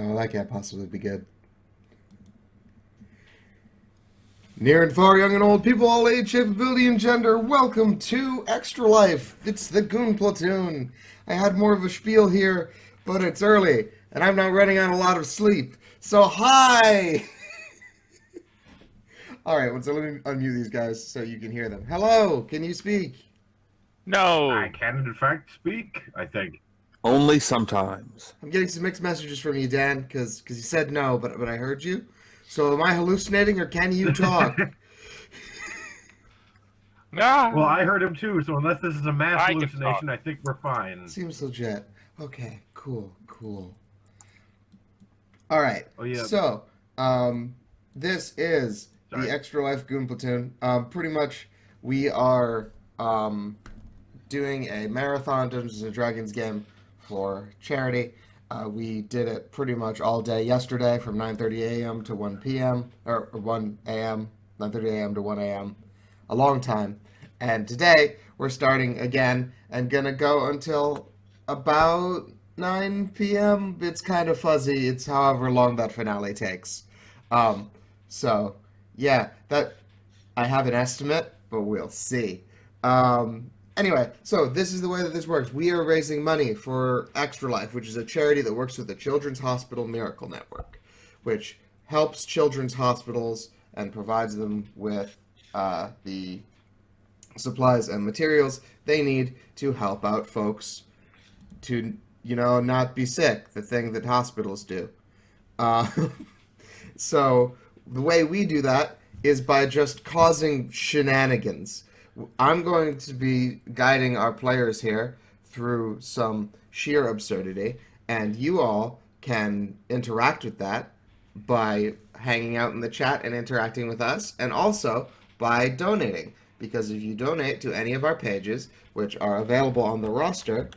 Oh, that can't possibly be good. Near and far, young and old, people, all age, shape, ability, and gender, welcome to Extra Life. It's the Goon Platoon. I had more of a spiel here, but it's early, and I'm not running on a lot of sleep. So, hi! Alright, so let me unmute these guys so you can hear them. Hello, can you speak? I No. can, in fact, speak, I think. Only sometimes. I'm getting some mixed messages from you, Dan, because you said no, but I heard you. So, am I hallucinating, or can you talk? Well, I Ah, heard him too, so unless this is a mass I can talk. hallucination, I think we're fine. Seems legit. Okay, cool. All right. Oh, yeah. So, this is Sorry. the Extra Life Goon Platoon. Pretty much, we are doing a marathon Dungeons and Dragons game for charity. We did it pretty much all day yesterday, from 9:30 a.m. to 1 p.m. or 1 a.m. 9:30 a.m. to 1 a.m. A long time. And today we're starting again and gonna go until about 9 p.m. It's kind of fuzzy. It's however long that finale takes. Um, so yeah, that I have an estimate, but we'll see. Anyway, so this is the way that this works. We are raising money for Extra Life, which is a charity that works with the Children's Hospital Miracle Network, which helps children's hospitals and provides them with the supplies and materials they need to help out folks to, not be sick, the thing that hospitals do. Uh, so the way we do that is by just causing shenanigans. I'm going to be guiding our players here through some sheer absurdity, and you all can interact with that by hanging out in the chat and interacting with us, and also by donating. Because if you donate to any of our pages, which are available on the roster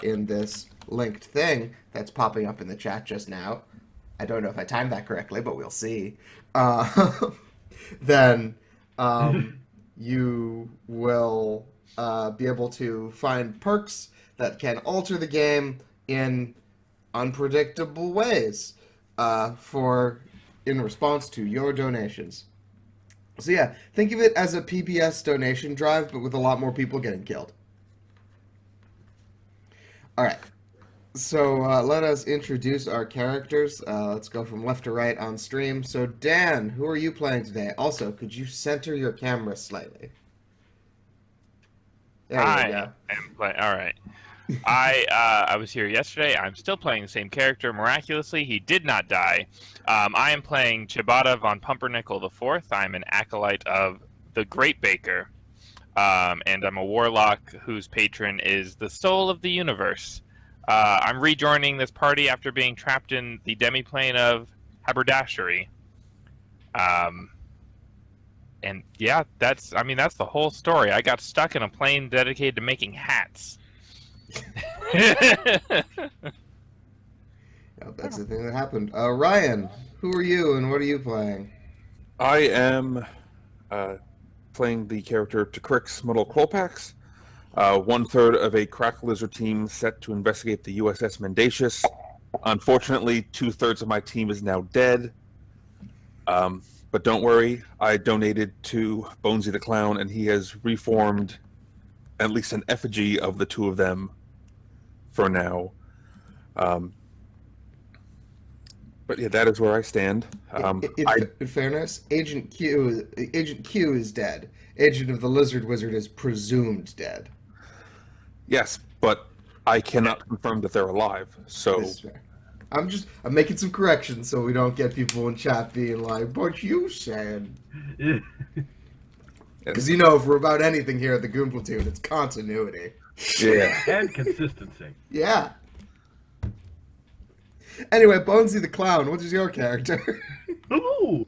in this linked thing that's popping up in the chat just now, I don't know if I timed that correctly, but we'll see. Then you will be able to find perks that can alter the game in unpredictable ways in response to your donations. So yeah, think of it as a PBS donation drive, but with a lot more people getting killed. All right. So let us introduce our characters. Let's go from left to right on stream. So Dan, who are you playing today? Also, could you center your camera slightly? There you I go. am playing. All right. I was here yesterday. I'm still playing the same character. Miraculously, he did not die. I am playing Chibata von Pumpernickel IV. I'm an acolyte of the Great Baker, and I'm a warlock whose patron is the soul of the universe. I'm rejoining this party after being trapped in the demiplane of haberdashery. And yeah, that's the whole story. I got stuck in a plane dedicated to making hats. Yep, that's the thing that happened. Ryan, who are you and what are you playing? I am playing the character Tecrix Muddle Quillpax, 1/3 of a crack lizard team set to investigate the USS Mendacious. Unfortunately, 2/3 of my team is now dead. But don't worry, I donated to Bonesy the Clown, and he has reformed at least an effigy of the two of them for now. But yeah, that is where I stand. In fairness, Agent Q is dead. Agent of the Lizard Wizard is presumed dead. Yes, but I cannot confirm that they're alive. So This is fair. I'm making some corrections so we don't get people in chat being like, "But you said." Because if we're about anything here at the Goon Platoon, it's continuity. yeah. And consistency. Yeah. Anyway, Bonesy the Clown, what is your character? Hello,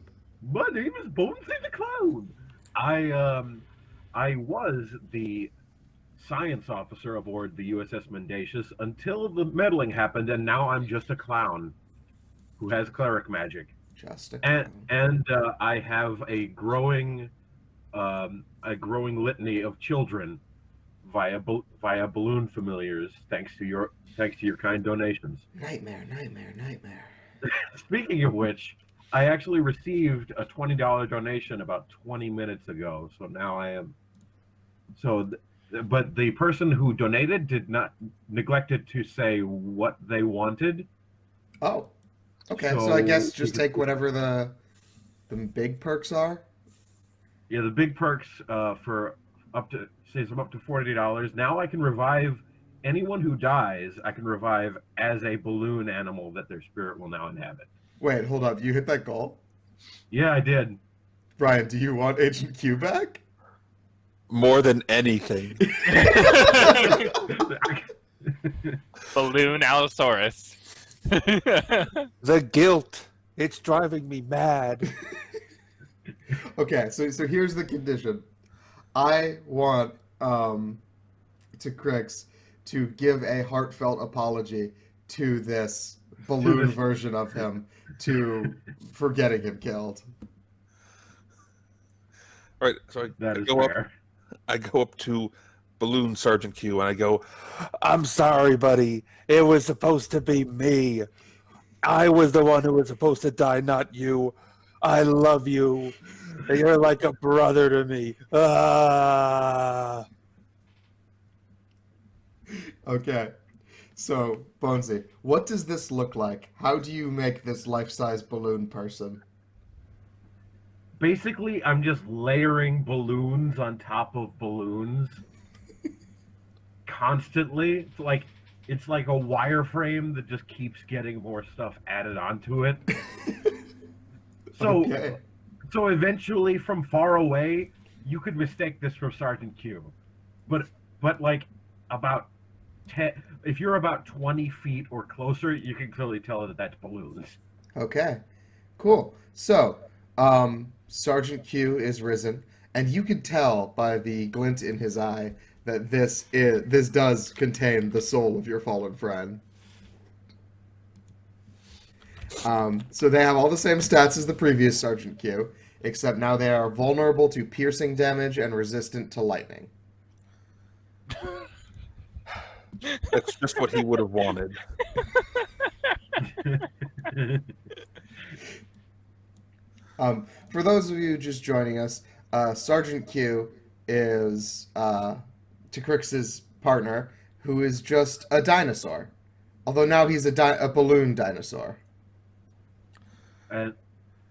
my name is Bonesy the Clown. I was the science officer aboard the USS Mendacious until the meddling happened, and now I'm just a clown who has cleric magic. Just a And clown. I have a growing litany of children via balloon familiars, thanks to your kind donations. Nightmare. Speaking of which, I actually received a $20 donation about 20 minutes ago. So now I am. But the person who donated did not neglected to say what they wanted. Oh, okay. So I So guess just take whatever the big perks are. yeah, the big perks for up to says I'm up to $40. Now I can revive anyone who dies. I can revive as a balloon animal that their spirit will now inhabit. Wait, hold up. You hit that goal? Yeah, I did. Brian, do you want Agent Q back? More than anything. Balloon Allosaurus. The guilt. It's driving me mad. Okay, so here's the condition. I want to Crix to give a heartfelt apology to this balloon version of him for getting him killed. All right, so That is go up. fair. I go up to Balloon Sergeant Q and I go, "I'm sorry, buddy. It was supposed to be me. I was the one who was supposed to die, not you. I love you. You're like a brother to me." Ah. Okay. So, Bonesy, what does this look like? How do you make this life-size balloon person? Basically, I'm just layering balloons on top of balloons constantly. It's like a wireframe that just keeps getting more stuff added onto it. So Okay. so eventually from far away, you could mistake this for Sergeant Q. But like about 10 if you're about 20 feet or closer, you can clearly tell that that's balloons. Okay. Cool. So, Sergeant Q is risen, and you can tell by the glint in his eye that this does contain the soul of your fallen friend. So they have all the same stats as the previous Sergeant Q, except now they are vulnerable to piercing damage and resistant to lightning. That's just what he would have wanted. For those of you just joining us, Sergeant Q is Tecrix's partner, who is just a dinosaur. Although now he's a balloon dinosaur. And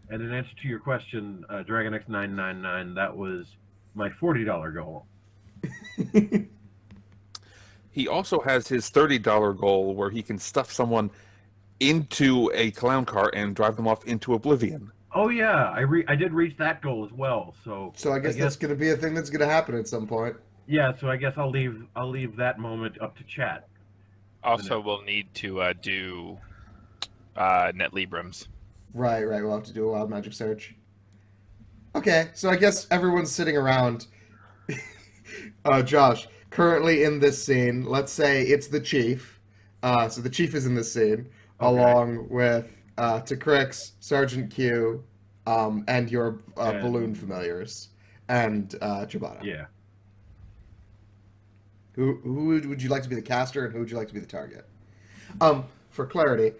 in answer to your question, Dragon X999, that was my $40 goal. He also has his $30 goal where he can stuff someone into a clown car and drive them off into oblivion. Oh yeah, I did reach that goal as well. So So I guess that's going to be a thing that's going to happen at some point. yeah. So I guess I'll leave that moment up to chat. Also, we'll need to do net Librams. Right. We'll have to do a wild magic search. Okay, so I guess everyone's sitting around. Josh, currently in this scene, let's say it's the chief. So the chief is in this scene, along with Tecrix, Sergeant Q, and your balloon familiars, and Ciabatta. Yeah. Who would you like to be the caster, and who would you like to be the target? For clarity,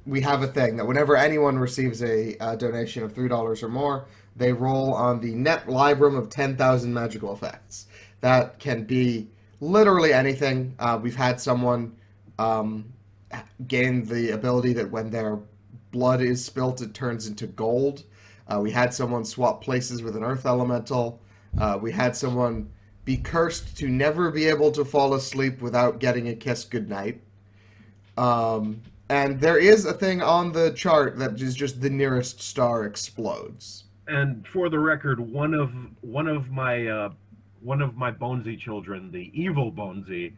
we have a thing that whenever anyone receives a donation of $3 or more, they roll on the net Libram of 10,000 magical effects. That can be literally anything. We've had someone gain the ability that when their blood is spilt, it turns into gold. We had someone swap places with an earth elemental. We had someone be cursed to never be able to fall asleep without getting a kiss goodnight. And there is a thing on the chart that is just the nearest star explodes. And for the record, one of my Bonesy children, the evil Bonesy,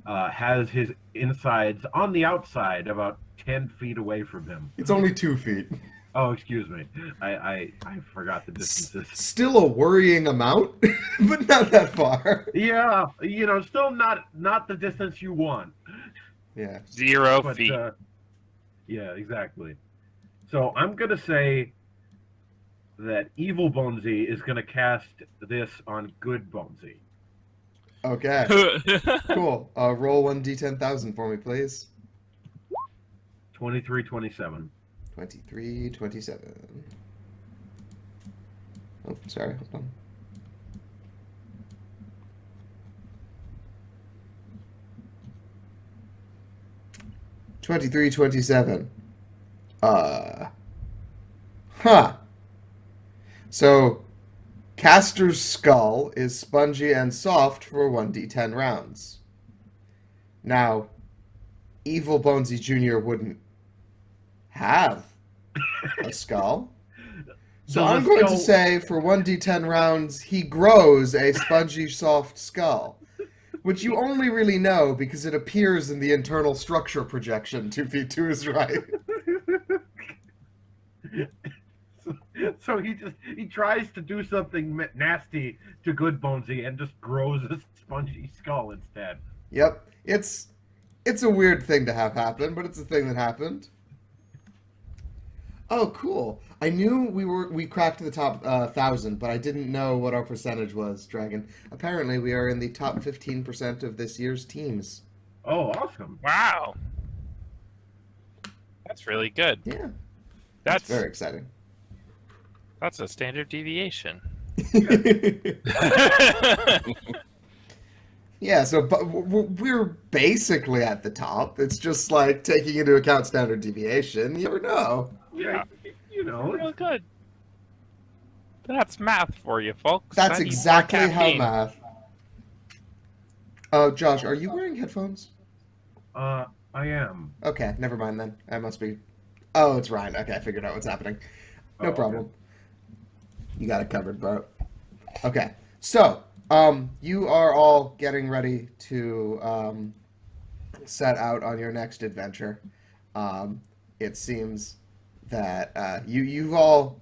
has his insides on the outside, about 10 feet away from him. It's only 2 feet. Oh, excuse me. I forgot the distances. Still a worrying amount, but not that far. Yeah, still not the distance you want. Yeah. 0 But, feet. yeah, exactly. So I'm going to say that evil Bonesy is going to cast this on good Bonesy. Okay. Cool. Roll 1d10,000 for me, please. 23-27. 23-27. Oh, sorry. Hold on. Twenty-three, 27. Huh. So, Castor's skull is spongy and soft for 1d10 rounds. Now, Evil Bonesy Jr. wouldn't have a skull. So Does I'm a going to skull- say for 1d10 rounds, he grows a spongy, soft skull. Which you only really know because it appears in the internal structure projection 2 feet to his right. So he tries to do something nasty to Good Bonesy and just grows a spongy skull instead. Yep. It's a weird thing to have happen, but it's a thing that happened. Oh, cool. I knew we cracked the top 1,000, but I didn't know what our percentage was, Dragon. Apparently, we are in the top 15% of this year's teams. Oh, awesome. Wow. That's really good. Yeah, That's very exciting. that's a standard deviation. Yeah, so we're basically at the top. It's just like taking into account standard deviation. You never know. Yeah, you know. Real good. That's math for you, folks. That's I need more exactly how caffeine. math. Oh, Josh, are you wearing headphones? I am. Okay, never mind then. I must be. Oh, it's Ryan. Okay, I figured out what's happening. No Oh, problem. You got it covered, bro. Okay, so you are all getting ready to set out on your next adventure. It seems that you've all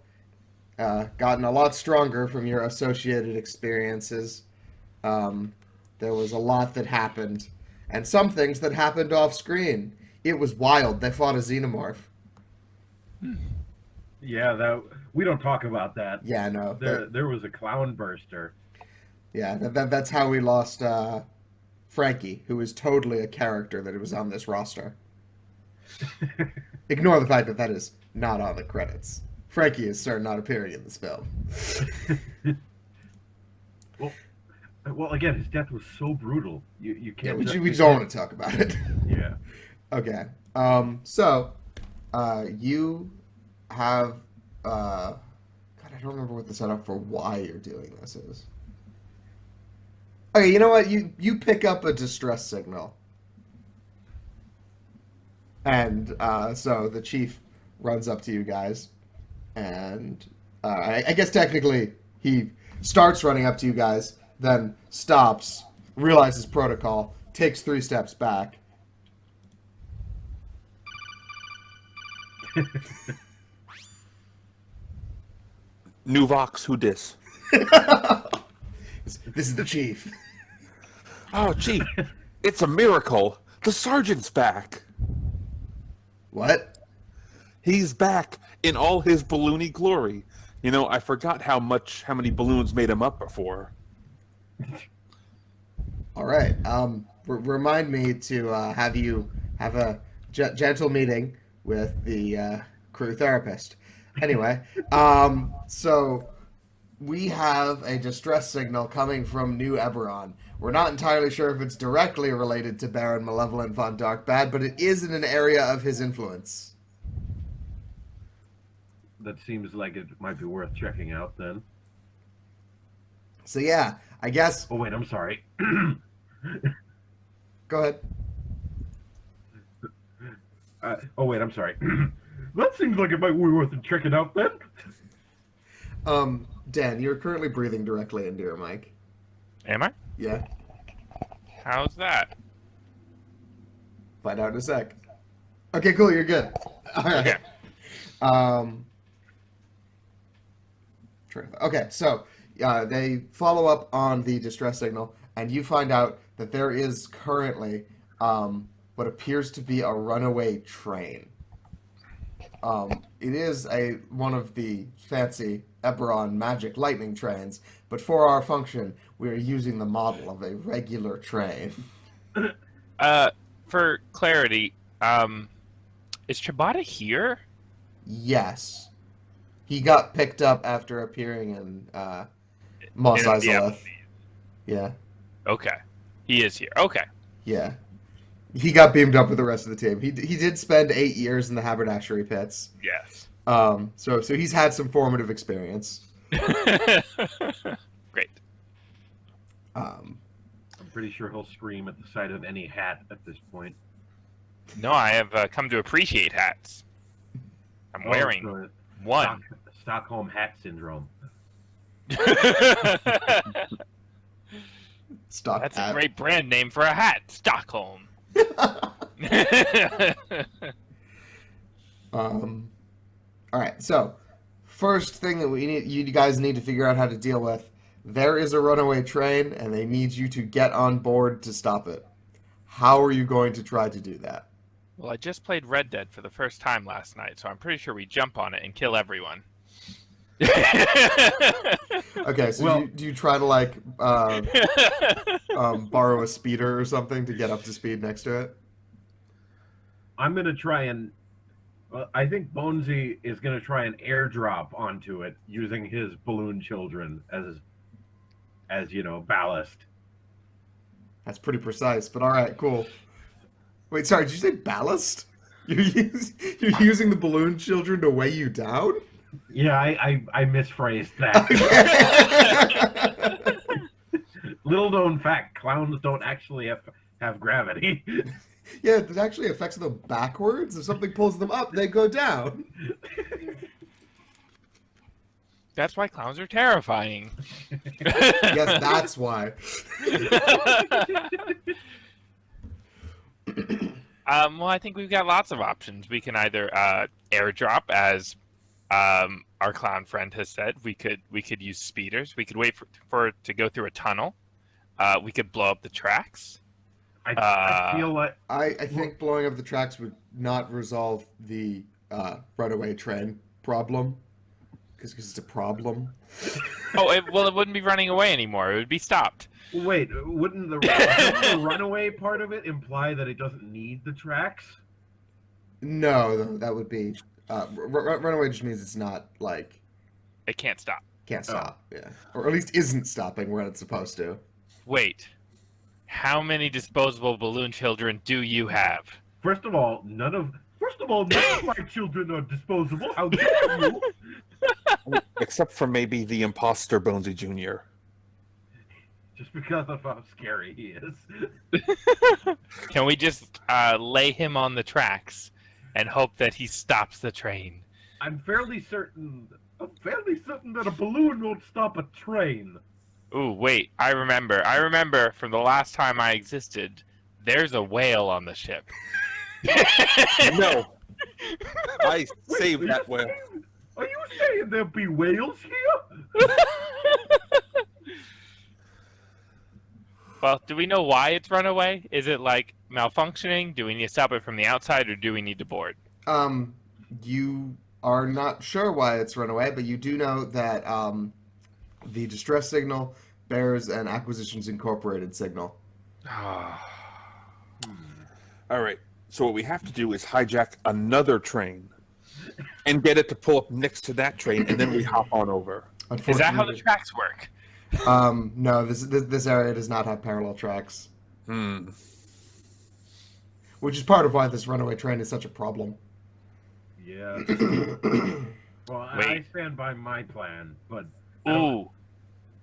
gotten a lot stronger from your associated experiences. There was a lot that happened, and some things that happened off screen. It was wild. They fought a xenomorph. Yeah, we don't talk about that. Yeah, no. There was a clown burster. Yeah, that's how we lost Frankie, who is totally a character that was on this roster. Ignore the fact that that is not on the credits. Frankie is certainly not appearing in this film. Well, again, his death was so brutal. You Yeah, can't. we don't want to talk about it. Yeah. Okay. So, you have, God, I don't remember what the setup for why you're doing this is. Okay, you know what? You pick up a distress signal. And, so the chief runs up to you guys. And, I guess technically he starts running up to you guys, then stops, realizes protocol, takes 3 steps back. New Vox, who dis? This is the chief. Oh, Chief, it's a miracle. The sergeant's back. What? He's back in all his balloony glory. You know, I forgot how many balloons made him up before. All right. Remind me to have you have a gentle meeting with the crew therapist. Anyway, so we have a distress signal coming from New Eberron. We're not entirely sure if it's directly related to Baron Malevolent von Darkbad, but it is in an area of his influence. That seems like it might be worth checking out then. So yeah, I guess. Oh wait, I'm sorry. Go ahead. Oh wait, I'm sorry. That seems like it might be worth checking out then. Dan, you're currently breathing directly into your mic. Am I? Yeah. How's that? Find out in a sec. Okay, cool. You're good. All right. Okay. Okay, so they follow up on the distress signal, and you find out that there is currently what appears to be a runaway train. It is one of the fancy Eberron magic lightning trains, but for our function, we are using the model of a regular train. For clarity, Is Ciabatta here? Yes. He got picked up after appearing in Mos Yeah. Eisley. Yeah. Okay. He is here. Okay. Yeah. He got beamed up with the rest of the team. He did spend 8 years in the haberdashery pits. Yes. So he's had some formative experience. Great. Um, I'm pretty sure he'll scream at the sight of any hat at this point. No, I have come to appreciate hats. I'm wearing so one. Stockholm hat syndrome. stock That's hat. a great brand name for a hat. Stockholm. All right. So, first thing that you guys need to figure out how to deal with. There is a runaway train, and they need you to get on board to stop it. How are you going to try to do that? Well, I just played Red Dead for the first time last night, so I'm pretty sure we jump on it and kill everyone. Okay, so do you try to like borrow a speeder or something to get up to speed next to it? I'm gonna try and. I think Bonesy is gonna try and airdrop onto it using his balloon children as ballast. That's pretty precise, but all right, cool. Wait, sorry, did you say ballast? You're using the balloon children to weigh you down? Yeah, I misphrased that. Little known fact: clowns don't actually have gravity. Yeah, it actually affects them backwards. If something pulls them up, they go down. That's why clowns are terrifying. Yes, that's why. Well, I think we've got lots of options. We can either airdrop, as our clown friend has said. We could use speeders. We could wait for it to go through a tunnel. We could blow up the tracks. I feel like I think blowing up the tracks would not resolve the runaway train problem. Because it's a problem. It wouldn't be running away anymore. It would be stopped. wait, wouldn't the runaway part of it imply that it doesn't need the tracks? No, that would be runaway just means it's not like It can't stop. can't stop. Yeah, or at least isn't stopping when it's supposed to. Wait. How many disposable balloon children do you have? First of all, none of my children are disposable. How dare you? Except for maybe the imposter Bonesy Jr. Just because of how scary he is. Can we just lay him on the tracks and hope that he stops the train? I'm fairly certain that a balloon won't stop a train. Ooh, wait, I remember from the last time I existed, there's a whale on the ship. No, I saved that whale. Are you saying there'll be whales here? Well, do we know why it's run away? Is it like malfunctioning? Do we need to stop it from the outside, or do we need to board? You are not sure why it's run away, but you do know that the distress signal bears an Acquisitions Incorporated signal. All right. So what we have to do is hijack another train and get it to pull up next to that train, and then we hop on over. Is that how the tracks work? No, this area does not have parallel tracks. Which is part of why this runaway train is such a problem. Yeah. Well, I Wait. stand by my plan, but Ooh,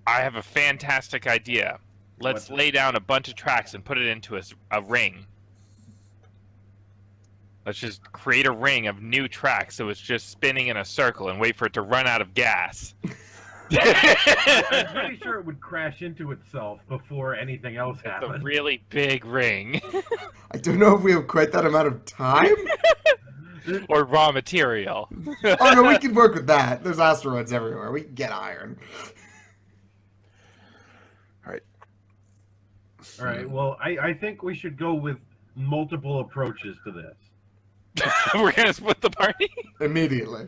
I have a fantastic idea. Let's lay down a bunch of tracks and put it into a ring. Let's just create a ring of new tracks so it's just spinning in a circle and wait for it to run out of gas. I'm pretty sure it would crash into itself before anything else It's a happened. really big ring. I don't know if we have quite that amount of time. Or raw material. Oh no, we can work with that. There's asteroids everywhere. We can get iron. All right. All right. Well, I think we should go with multiple approaches to this. We're gonna split the party? Immediately.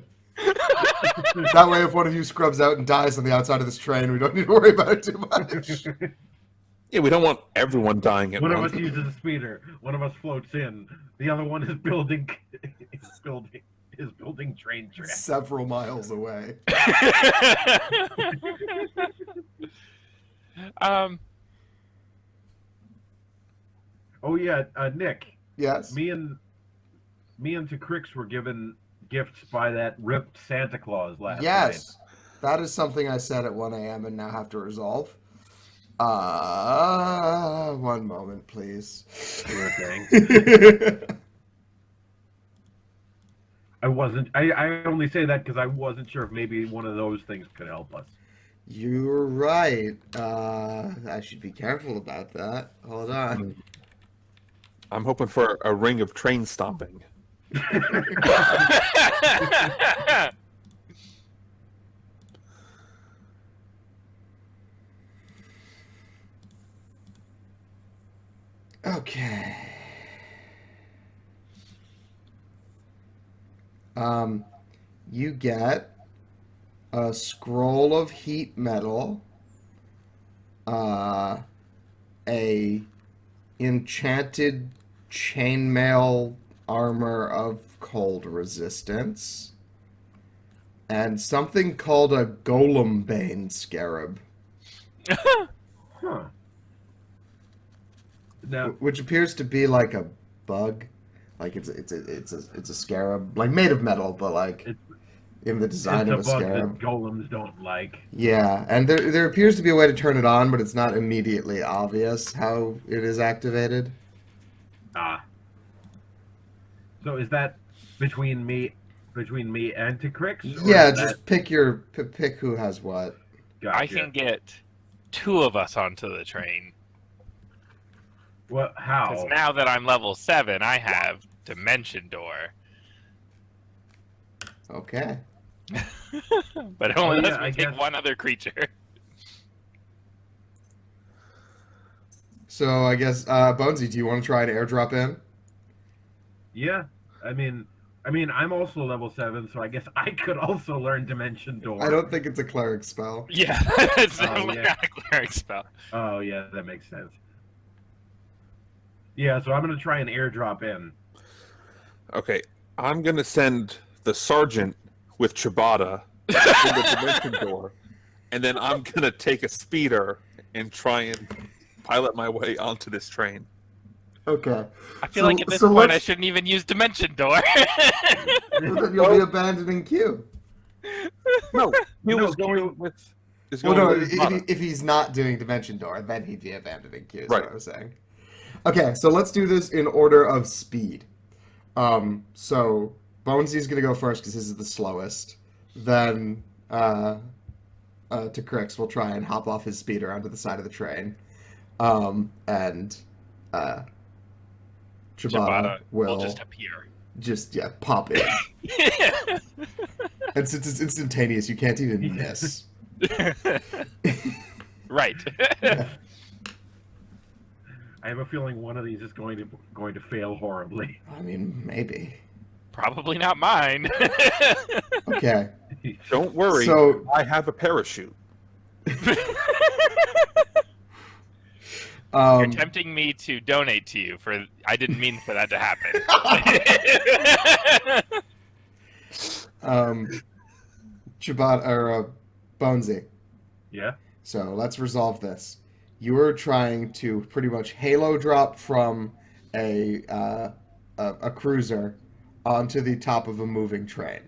That way, if one of you scrubs out and dies on the outside of this train, we don't need to worry about it too much. Yeah, we don't want everyone dying at One of once. us uses a speeder. One of us floats in. The other one is building train tracks. Several miles away. um, Oh yeah, Nick. Yes. Me and Crix were given gifts by that ripped Santa Claus last night. Yes. That is something I said at 1 a.m. and now have to resolve. 1 moment, please. Sure thing. I only say that because I wasn't sure if maybe one of those things could help us. You're right. I should be careful about that. Hold on. I'm hoping for a ring of train stomping. Okay. You get a scroll of heat metal, a enchanted chainmail armor of cold resistance, and something called a golem bane scarab, Huh. Now, which appears to be like a bug. Like it's a scarab, like made of metal, but like It's- in the it's design a of a bug scarab. that golems don't like. Yeah, and there appears to be a way to turn it on, but it's not immediately obvious how it is activated. Ah. So is that between me and Crix? Yeah, just pick who has what. Gotcha. I can get 2 of us onto the train. What? Because How? now that I'm level 7, I have Dimension Door. Okay. But it only Oh, lets yeah, me I take guess- 1 other creature. So I guess Bonesy, do you want to try an airdrop in? Yeah. I mean, I'm also level 7, so I guess I could also learn Dimension Door. I don't think it's a cleric spell. Yeah, it's Oh, definitely yeah. not a cleric spell. Oh yeah, that makes sense. Yeah, so I'm gonna try an airdrop in. Okay, I'm gonna send the sergeant with Ciabatta in the dimension door, and then I'm gonna take a speeder and try and pilot my way onto this train. Okay. I feel So- like at this so point I let's- shouldn't even use Dimension Door. Well, then you'll be abandoning Q. No, he No, was going with. Is Well, going no, with Ciabatta. if he's not doing Dimension Door, then he'd be abandoning Q, is Right. what I was saying. Okay, so let's do this in order of speed. So Bonesy's gonna go first because this is the slowest. Then to Crix will try and hop off his speeder onto the side of the train. And Ciabatta will just appear. just pop in. And since it's instantaneous, you can't even miss. Right. I have a feeling one of these is going to fail horribly. I mean, maybe. Probably not mine. Okay. Don't worry, So I have a parachute. You're tempting me to donate to you for. I didn't mean for that to happen. Ciabatta or Bonesy. Yeah. So let's resolve this. You are trying to pretty much halo drop from a cruiser onto the top of a moving train.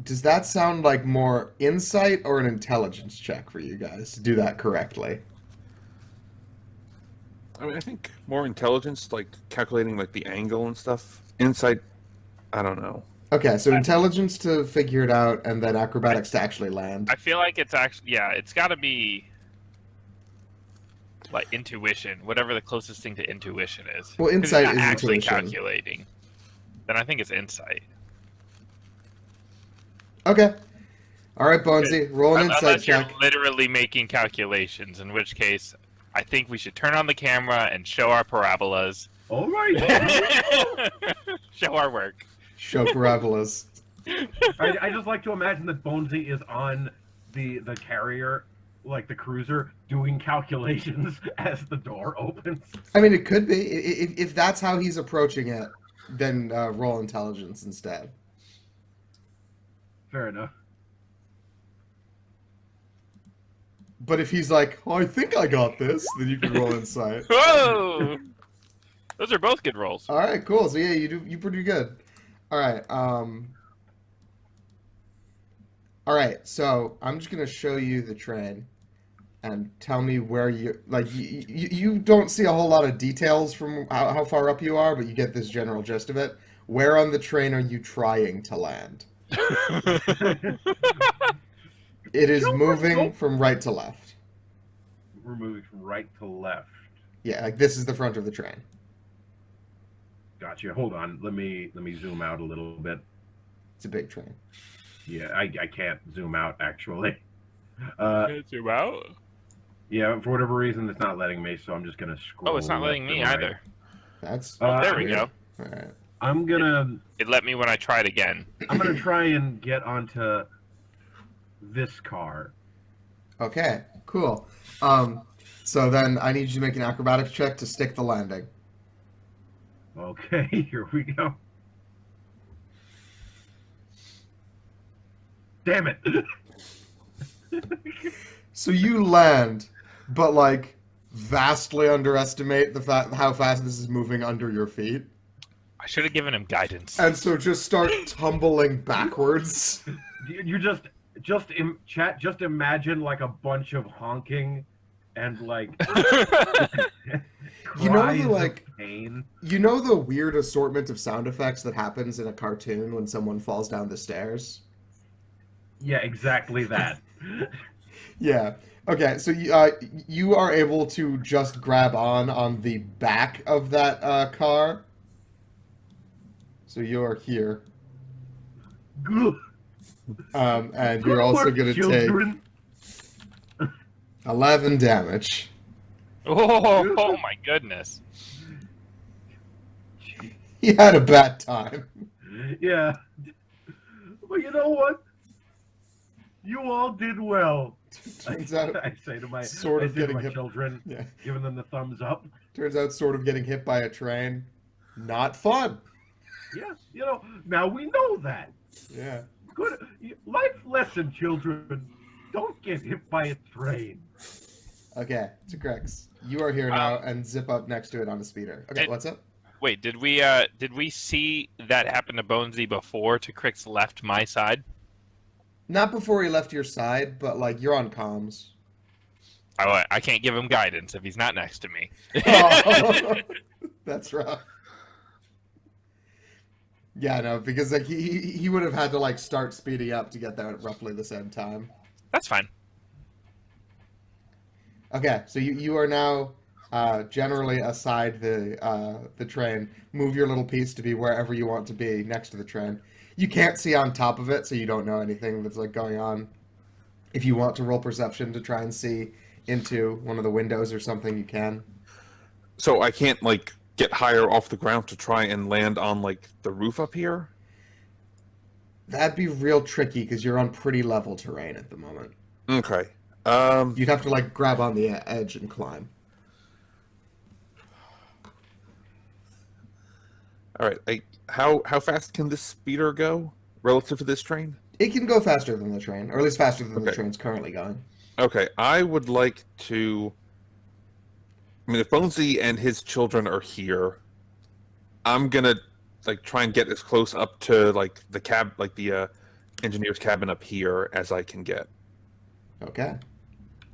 Does that sound like more insight or an intelligence check for you guys to do that correctly? I mean, I think more intelligence, like calculating like the angle and stuff. Insight, I don't know. Okay, so intelligence to figure it out, and then acrobatics to actually land. I feel like it's actually it's got to be like intuition, whatever the closest thing to intuition is. Well, 'Cause it's insight not is actually intuition. calculating. Then I think it's insight. Okay. All right, Bonesy, roll an insight Unless check. you're literally making calculations, in which case I think we should turn on the camera and show our parabolas. All right. Show our work. Show parabolas. I just like to imagine that Bonesy is on the carrier, like the cruiser doing calculations as the door opens. I mean, it could be. If that's how he's approaching it, then roll intelligence instead. Fair enough. But if he's like, oh, I think I got this, then you can roll insight. Whoa! Those are both good rolls. All right, cool. So yeah, you pretty good. All right. All right. So I'm just gonna show you the train, and tell me where you like. You don't see a whole lot of details from how far up you are, but you get this general gist of it. Where on the train are you trying to land? It is moving from right to left. We're moving from right to left. Yeah, like this is the front of the train. Gotcha. Hold on. Let me zoom out a little bit. It's a big train. Yeah, I can't zoom out actually. Can't zoom out? Yeah, for whatever reason, it's not letting me, so I'm just gonna scroll. Oh, it's not letting me right. either. That's There we weird. go. All right. I'm gonna It let me when I tried again. try and get onto this car. Okay, cool. So then I need you to make an acrobatics check to stick the landing. Okay, here we go. Damn it! So you land, but like vastly underestimate the fact how fast this is moving under your feet, I should have given him guidance. and so just start tumbling backwards. You just imagine like a bunch of honking and like You know cries the of like pain. you know the weird assortment of sound effects that happens in a cartoon when someone falls down the stairs? Yeah, exactly that. Yeah. Okay, so you are able to just grab on the back of that car. So you're here, and you're also Poor going to take children. 11 damage. Oh my goodness. He had a bad time. Yeah, but you know what? You all did well. Turns out, I say to my sort of I say to getting my hit. children, Yeah. giving them the thumbs up. Turns out, sort of getting hit by a train, not fun. Yeah, you know, now we know that. Yeah. Good life lesson, children. Don't get hit by a train. Okay, to Grex. You are here now, and zip up next to it on a speeder. Okay, what's up? Wait, did we see that happen to Bonesy before Crick's left my side? Not before he left your side, but like you're on comms. I can't give him guidance if he's not next to me. Oh, that's rough. Yeah, no, because like he would have had to like start speeding up to get there at roughly the same time. That's fine. Okay, so you are now generally aside the train. Move your little piece to be wherever you want to be next to the train. You can't see on top of it, so you don't know anything that's like going on. If you want to roll perception to try and see into one of the windows or something, you can. So I can't like get higher off the ground to try and land on like the roof up here? That'd be real tricky because you're on pretty level terrain at the moment. Okay. You'd have to like grab on the edge and climb. All right. How fast can this speeder go relative to this train? It can go faster than the train, or at least faster than the Okay. train's currently going. Okay, I would like to. I mean, if Bonesy and his children are here, I'm gonna like try and get as close up to like the engineer's cabin up here as I can get. Okay.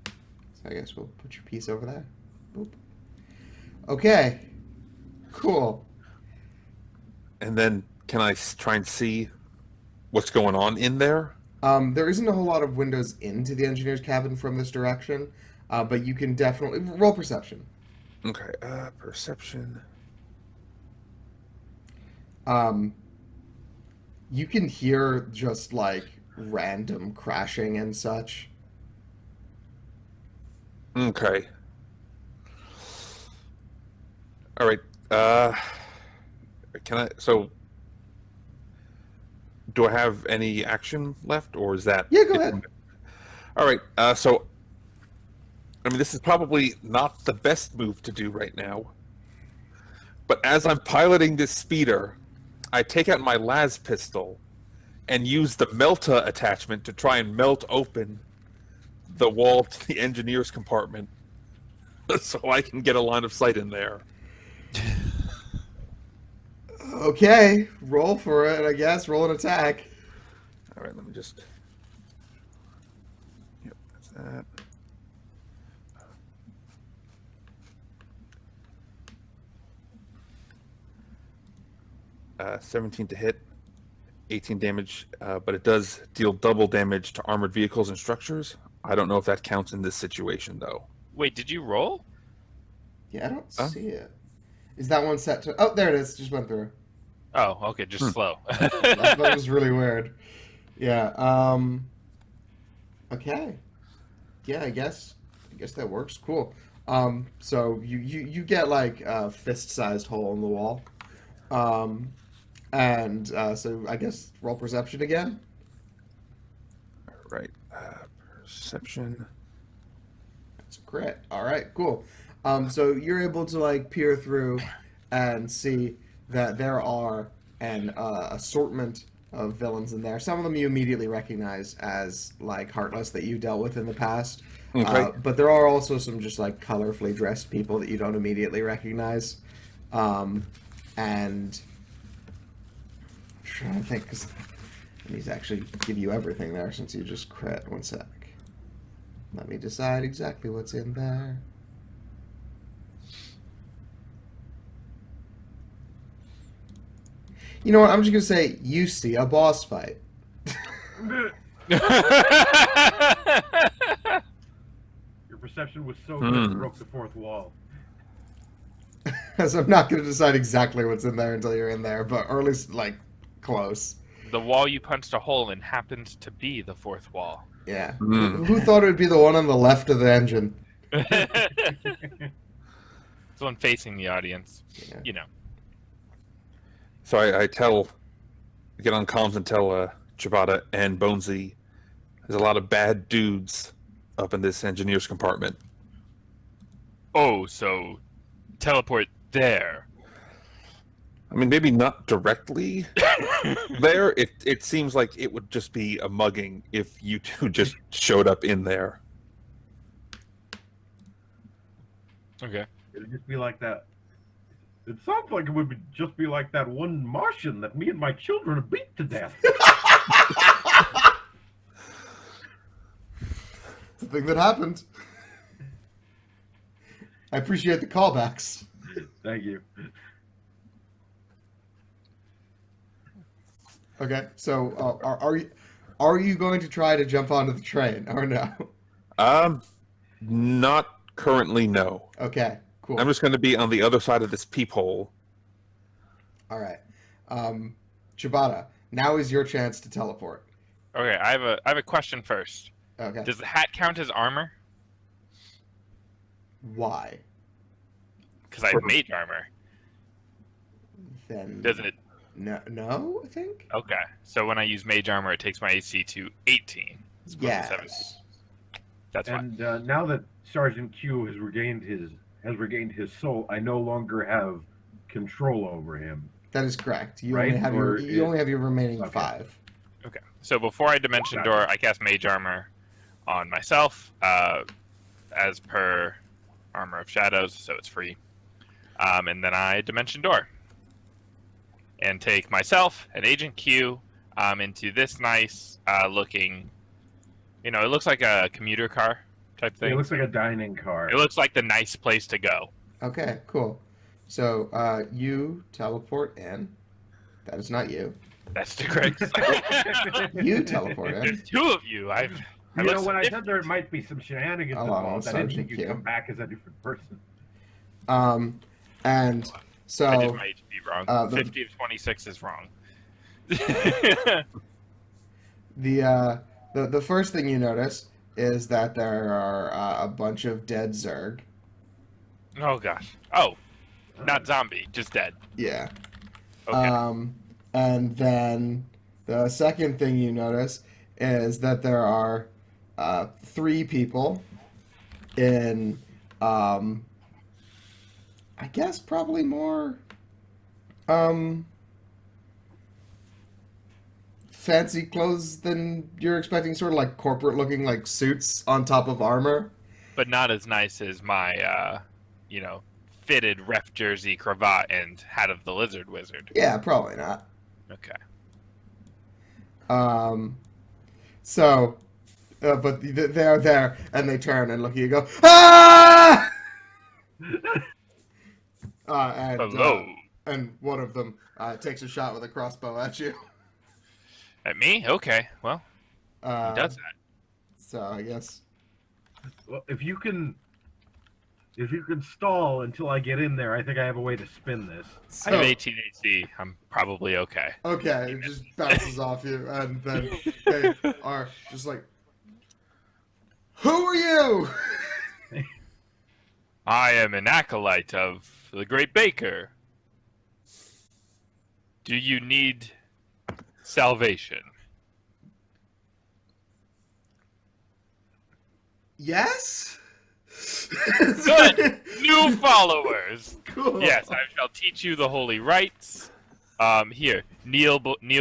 So I guess we'll put your piece over there. Boop. Okay. Cool. And then can I try and see what's going on in there? There isn't a whole lot of windows into the engineer's cabin from this direction, but you can definitely roll perception. Okay, perception. You can hear just like random crashing and such. Okay. All right. Can I? So, do I have any action left, or is that? Yeah, go ahead. All right. So, I mean, this is probably not the best move to do right now. But as I'm piloting this speeder, I take out my las pistol and use the melta attachment to try and melt open the wall to the engineer's compartment so I can get a line of sight in there. Okay, roll for it, I guess. Roll an attack. All right, let me just... Yep, that's that. 17 to hit, 18 damage, but it does deal double damage to armored vehicles and structures. I don't know if that counts in this situation, though. Wait, did you roll? Yeah, I don't Huh? see it. Is that one set to... Oh, there it is. Just went through. Oh, okay, just slow. That was really weird. Yeah, okay. Yeah, I guess that works. Cool. So you get like a fist-sized hole in the wall. And so I guess roll perception again. All right, perception. That's a crit. All right, cool. So you're able to like peer through and see that there are an assortment of villains in there. Some of them you immediately recognize as like Heartless that you dealt with in the past. Okay. But there are also some just like colorfully dressed people that you don't immediately recognize. And I'm trying to think because I need to actually give you everything there since you just crit. One sec. Let me decide exactly what's in there. You know what? I'm just gonna say you see a boss fight. Your perception was so good it broke the fourth wall. So I'm not gonna decide exactly what's in there until you're in there, but or at least like close. The wall you punched a hole in happens to be the fourth wall. Yeah. Hmm. Who thought it would be the one on the left of the engine? It's the one facing the audience. Yeah. You know. So I get on comms and tell Chibata and Bonesy, there's a lot of bad dudes up in this engineer's compartment. Oh, so teleport there. I mean, maybe not directly there. It seems like it would just be a mugging if you two just showed up in there. Okay. It'd just be like that. It sounds like it would just be like that one Martian that me and my children have beat to death. It's a thing that happened. I appreciate the callbacks. Thank you. Okay, so are you going to try to jump onto the train or no? Not currently, no. Okay, cool. I'm just going to be on the other side of this peephole. All right, Chibata, now is your chance to teleport. Okay, I have a question first. Okay. Does the hat count as armor? Why? Because I have mage armor. Then Does it? No, I think. Okay. So when I use mage armor, it takes my AC to 18. As opposed to 17. Yes. That's fine. And now that Sergeant Q has regained his soul, I no longer have control over him. That is correct. You Right? only have Or you only have your remaining Okay. 5. Okay. So before I dimension Gotcha. door, I cast mage armor on myself, as per Armor of Shadows, so it's free. And then I dimension door. And take myself and Agent Q into this nice looking, it looks like a commuter car type thing. It looks like a dining car. It looks like the nice place to go. Okay, cool. So you teleport in. That is not you. That's the correct. You teleport in. There's two of you. I You know, look when I so said there might be some shenanigans Hold on, involved, I didn't Sergeant think you'd Q. come back as a different person. And so I did my HP wrong. the- 50 of 26 is wrong. the first thing you notice is that there are a bunch of dead Zerg. Oh gosh. Oh, not zombie, just dead. Yeah. Okay. And then the second thing you notice is that there are 3 people in, I guess probably more um, fancy clothes than you're expecting, sort of like corporate looking, like suits on top of armor. But not as nice as my, you know, fitted ref jersey, cravat, and hat of the lizard wizard. Yeah, probably not. Okay. Um, so, but they're there and they turn and look at you, and go, ah! Hello. And one of them takes a shot with a crossbow at you. At me? Okay. Well, he does that. So I guess. Well, if you can stall until I get in there, I think I have a way to spin this. So, I have 18 AC. I'm probably okay. okay, it just bounces off you, and then they are just like, "Who are you?" I am an acolyte of the Great Baker. Do you need salvation? Yes. Good! New followers! Cool. Yes, I shall teach you the holy rites. Here, kneel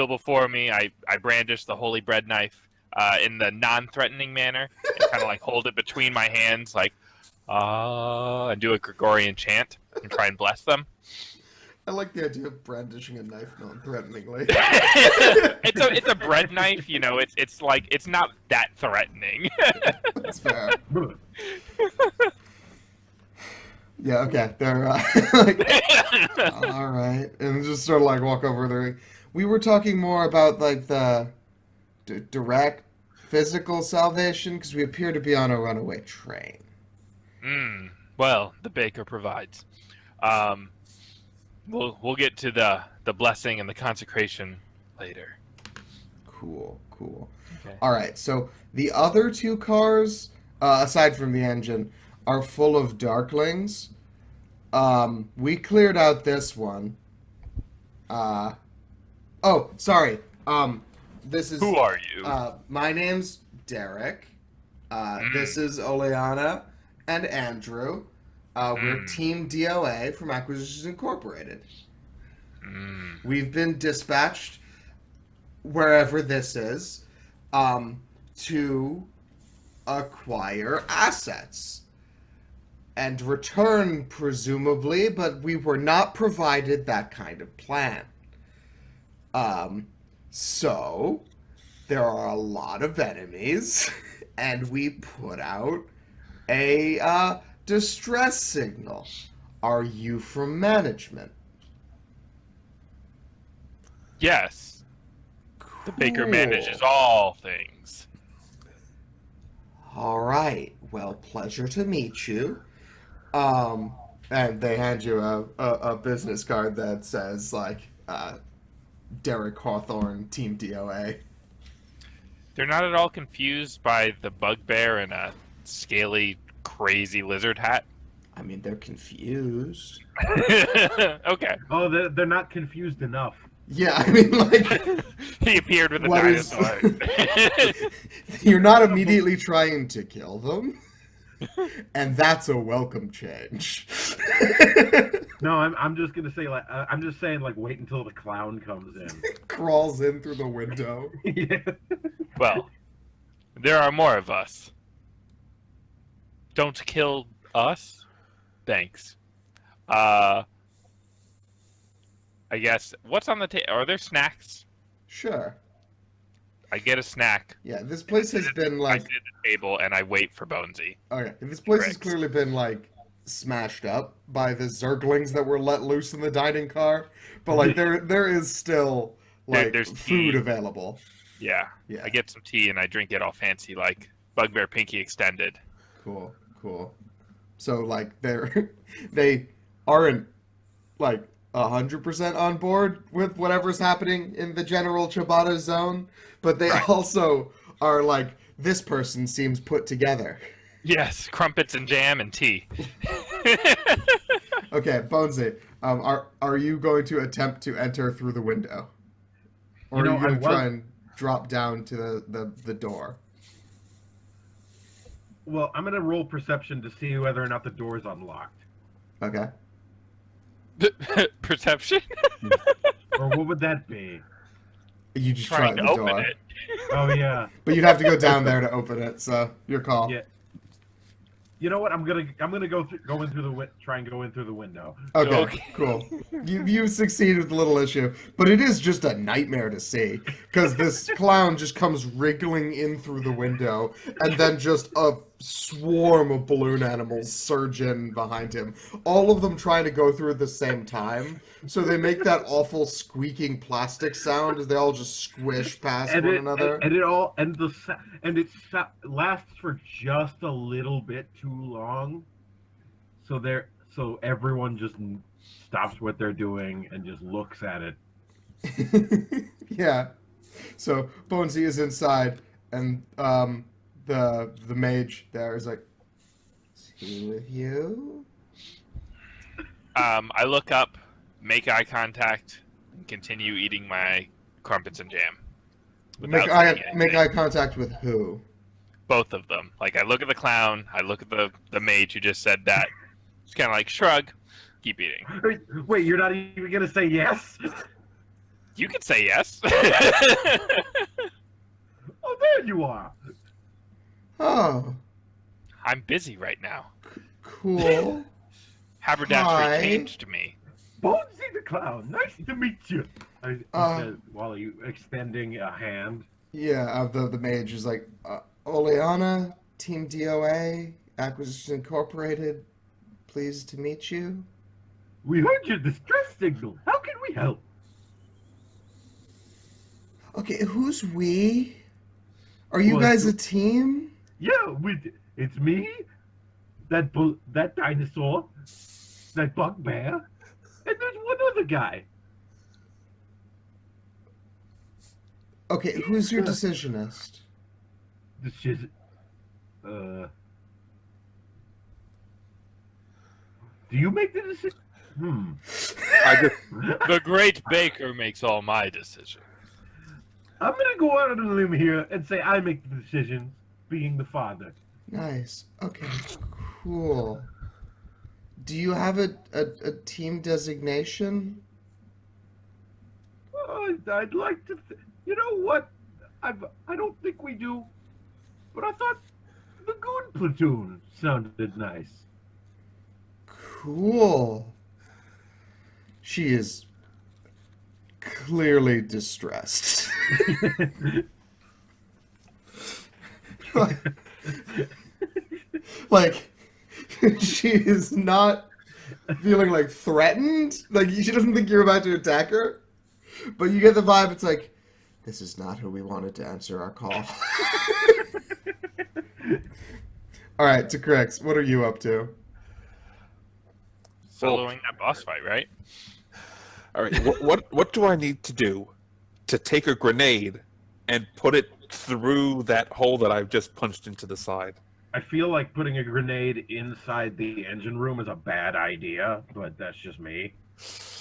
before me. I brandish the holy bread knife in the non-threatening manner, and kind of like hold it between my hands, like, and do a Gregorian chant and try and bless them. I like the idea of brandishing a knife non-threateningly. it's a bread knife, you know. It's like it's not that threatening. That's fair. Yeah. Okay. They're like, all right, and just sort of like walk over there. We were talking more about like the direct physical salvation because we appear to be on a runaway train. Well, the baker provides. We'll get to the blessing and the consecration later. Cool. Okay. All right. So the other two cars, aside from the engine, are full of darklings. We cleared out this one. Oh, sorry. This is. Who are you? My name's Derek. This is Oleana and Andrew. We're Team DOA from Acquisitions Incorporated. We've been dispatched wherever this is to acquire assets and return, presumably, but we were not provided that kind of plan. So there are a lot of enemies, and we put out a distress signal. Are you from management? Yes. The baker Cool. manages all things. All right. Well, pleasure to meet you. And they hand you a business card that says like Derek Hawthorne, Team DOA. They're not at all confused by the bugbear and a scaly, crazy lizard hat. I mean, they're confused. Okay. Oh, they're not confused enough. Yeah, I mean, like, He appeared with a what is- dinosaur. you're not immediately trying to kill them, and that's a welcome change. No, I'm just gonna say like I'm just saying like wait until the clown comes in. Crawls in through the window. Yeah. Well, there are more of us. Don't kill us. Thanks. I guess, what's on the table? Are there snacks? Sure. I get a snack. Yeah, this place has been I like, sit at the table and I wait for Bonesy. okay, this place has Bricks. clearly been like smashed up by the zerglings that were let loose in the dining car, but like there is still like There's food tea. available. Yeah. Yeah. I get some tea and I drink it all fancy like Bugbear Pinky Extended. Cool. So like they aren't like 100% on board with whatever's happening in the general Ciabatta zone, but they Right. also are like, this person seems put together. Yes, crumpets and jam and tea. Okay, Bonesy, are you going to attempt to enter through the window, or You know, are you going I to was- try and drop down to the door? Well, I'm gonna roll perception to see whether or not the door is unlocked. Okay. Perception? Or what would that be? You just Trying tried to the open door. it. Oh yeah, But you'd have to go down there to open it, so your call. yeah. You know what? I'm gonna go in through try and go in through the window. Okay, Okay. cool. You succeed with the little issue, but it is just a nightmare to see because this clown just comes wriggling in through the window, and then just a swarm of balloon animals surge in behind him. All of them trying to go through at the same time, so they make that awful squeaking plastic sound as they all just squish past one another. It lasts for just a little bit too long. So everyone just stops what they're doing and just looks at it. Yeah. So Bonesy is inside, and the mage there is like, "Is he with you?" I look up, make eye contact, and continue eating my crumpets and jam. Make without saying make anything. eye contact with who? Both of them. Like, I look at the clown, I look at the mage who just said that. Just kind of like shrug, keep eating. Wait, you're not even gonna say yes? You can say yes. Oh, there you are. Oh, I'm busy right now. cool. Haberdashery Hi. changed me. Bonesy the clown. Nice to meet you. He Uh, said while you extending a hand. Yeah, the mage is like, Oleana, Team DOA, Acquisition Incorporated, pleased to meet you. We heard your distress signal. How can we help? Okay, who's we? Are you Well, guys a team? Yeah, it's me, that dinosaur, that bugbear, and there's one other guy. Okay, who's your decisionist? This is, do you make the decision? I just The great baker makes all my decisions. I'm gonna go out on a limb here and say I make the decisions, being the father. Nice. Okay, cool. Do you have a team designation? I'd like to. You know what? I don't think we do, but I thought the Goon Platoon sounded nice. Cool. She is clearly distressed. like she is not feeling like threatened. Like she doesn't think you're about to attack her. But you get the vibe it's like, this is not who we wanted to answer our call. Alright, to Crix, what are you up to? Following that boss fight, right? all right. What do I need to do to take a grenade and put it through that hole that I've just punched into the side? I feel like putting a grenade inside the engine room is a bad idea, but that's just me.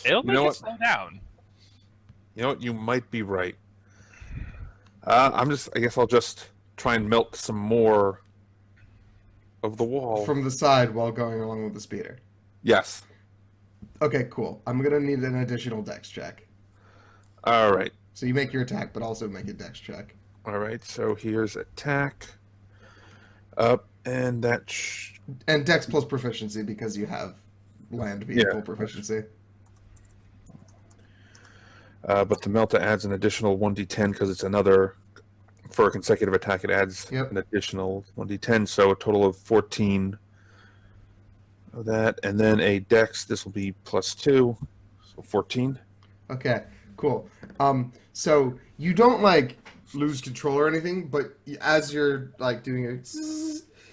It'll make know it what? slow down. You know what? You might be right. I guess I'll just try and melt some more of the wall. From the side while going along with the speeder. Yes. Okay, cool. I'm gonna need an additional dex check. All right. So you make your attack, but also make a dex check. All right. So here's attack. Up and that. And dex plus proficiency because you have land vehicle Yeah. proficiency. But the melta adds an additional 1d10 because it's another. For a consecutive attack, it adds Yep. an additional 1d10, so a total of 14 of that. And then a dex, this will be +2, so 14. Okay, cool. So you don't like lose control or anything, but as you're like doing it,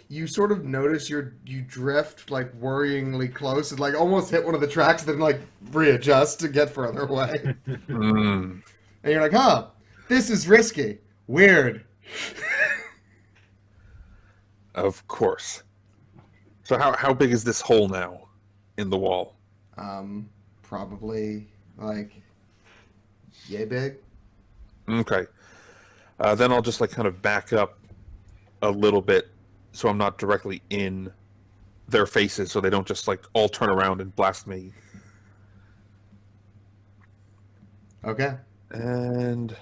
you sort of notice you drift like worryingly close and like almost hit one of the tracks, then like readjust to get further away. Mm. And you're like, huh, this is risky. Weird. Of course. So how big is this hole now in the wall? Probably like yay big. Okay. Then I'll just like kind of back up a little bit so I'm not directly in their faces, so they don't just like all turn around and blast me. Okay. And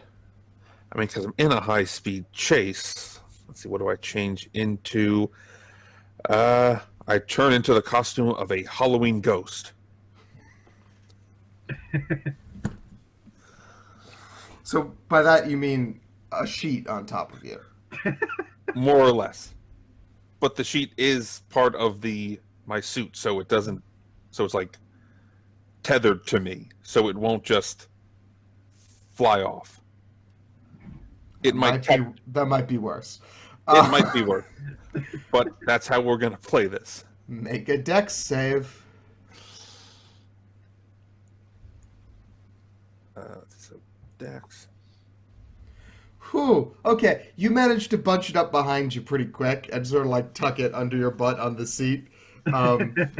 I mean, because I'm in a high-speed chase. Let's see, what do I change into? I turn into the costume of a Halloween ghost. So by that you mean a sheet on top of you. More or less. But the sheet is part of my suit, so it doesn't. So it's like tethered to me, so it won't just fly off. It might That might be worse. It might be worse, but that's how we're gonna play this. Make a dex save. So Dex. Whew. Okay, you managed to bunch it up behind you pretty quick and sort of like tuck it under your butt on the seat,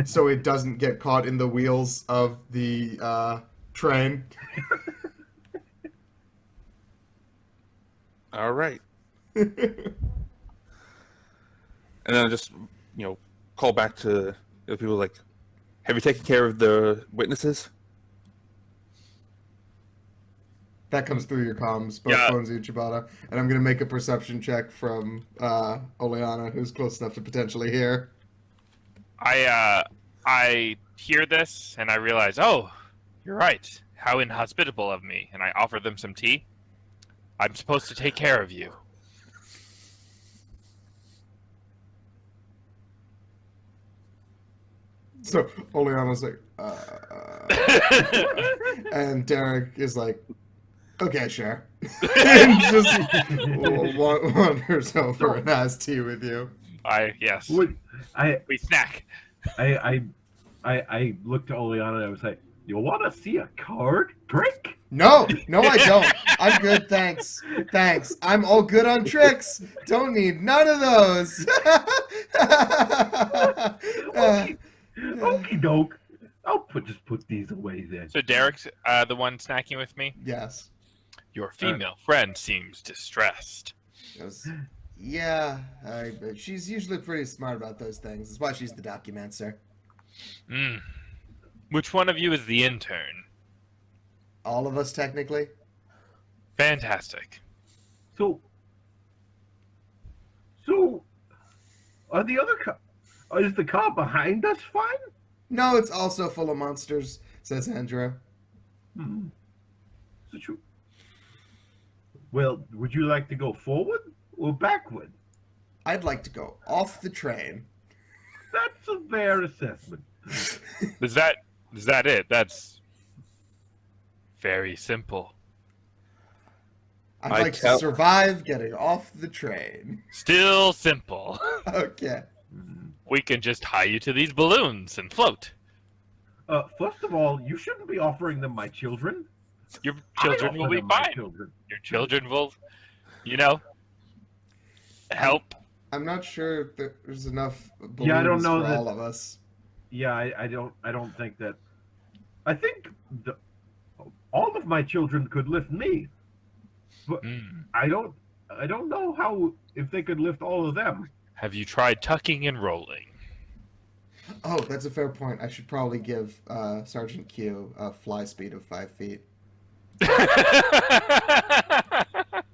so it doesn't get caught in the wheels of the train. All right, and then I just call back to the people like, "Have you taken care of the witnesses?" That comes through your comms, both Yeah. phones and Chibata. And I'm going to make a perception check from Oleana, who's close enough to potentially hear. I hear this and I realize, oh, you're right. How inhospitable of me. And I offer them some tea. I'm supposed to take care of you. So Oleana's like, and Derek is like, okay, sure. And just wanders over and has tea with you. Yes. I We snack. I looked to Oleana and I was like, "You want to see a card trick?" No, I don't. I'm good, thanks. I'm all good on tricks. Don't need none of those. Okie doke. I'll just put these away then. So Derek's the one snacking with me. Yes. Your female friend seems distressed. It was, yeah, she's usually pretty smart about those things. That's why she's the documancer. Which one of you is the intern? All of us, technically. Fantastic. So are the other is the car behind us fine? No, it's also full of monsters, says Andrew. So well, would you like to go forward or backward? I'd like to go off the train. That's a fair assessment. Is that it? That's very simple. I'd like to survive getting off the train. Still simple. Okay. We can just tie you to these balloons and float. First of all, you shouldn't be offering them my children. Your children will be fine. Your children will, help. I'm not sure there's enough balloons Yeah, I don't know for that- all of us. Yeah, I don't think that. I think all of my children could lift me, but I don't know if they could lift all of them. Have you tried tucking and rolling? Oh, that's a fair point. I should probably give Sergeant Q a fly speed of 5 feet.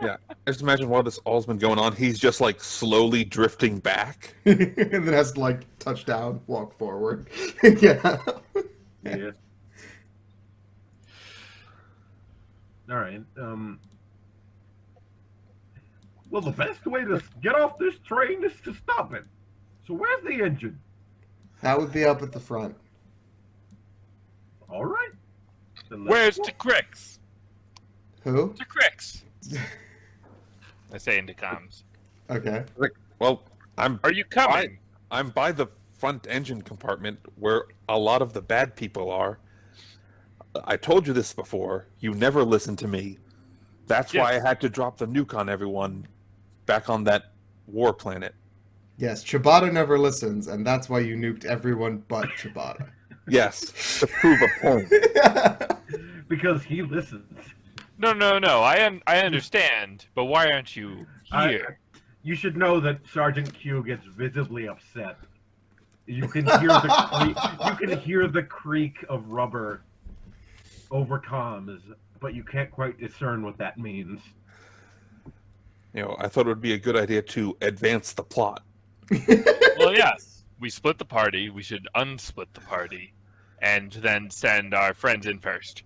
Yeah, I just imagine while this all's been going on, he's just like slowly drifting back. And then has to like touch down, walk forward. Yeah. Yeah. All right. Well, the best way to get off this train is to stop it. So where's the engine? That would be up at the front. All right. Then let's Where's go. the Cricks? Who? The Cricks. I say into comms. Okay. Like, well, Are you coming? I'm by the front engine compartment where a lot of the bad people are. I told you this before. You never listened to me. That's why I had to drop the nuke on everyone back on that war planet. Yes, Chibata never listens, and that's why you nuked everyone but Chibata. Yes, to prove a point. Because he listens. No. I understand, but why aren't you here? You should know that Sergeant Q gets visibly upset. You can hear the creak of rubber over comms, but you can't quite discern what that means. I thought it would be a good idea to advance the plot. Well, yes. We split the party. We should unsplit the party, and then send our friends in first.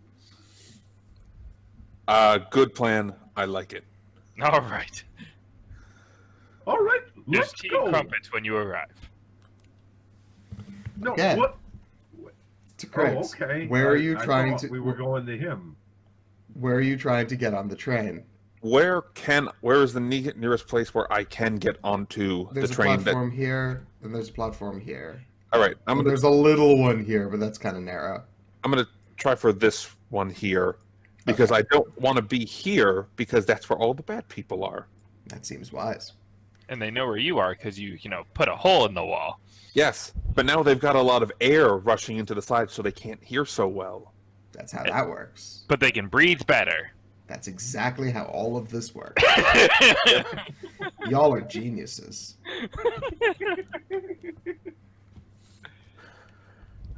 Good plan. I like it. All right. All right, There's let's Team go. Crumpets when you arrive. No, Okay. what? To Oh, Chris, okay. where are you I trying thought to? We were going to him. Where are you trying to get on the train? Where is the nearest place where I can get onto There's the a train? platform here, and there's a platform here. All right, And there's a little one here, but that's kind of narrow. I'm gonna try for this one here because Okay. I don't want to be here because that's where all the bad people are. That seems wise. And they know where you are because you put a hole in the wall. Yes, but now they've got a lot of air rushing into the side, so they can't hear so well. That's how that works. But they can breathe better. That's exactly how all of this works. Y'all are geniuses.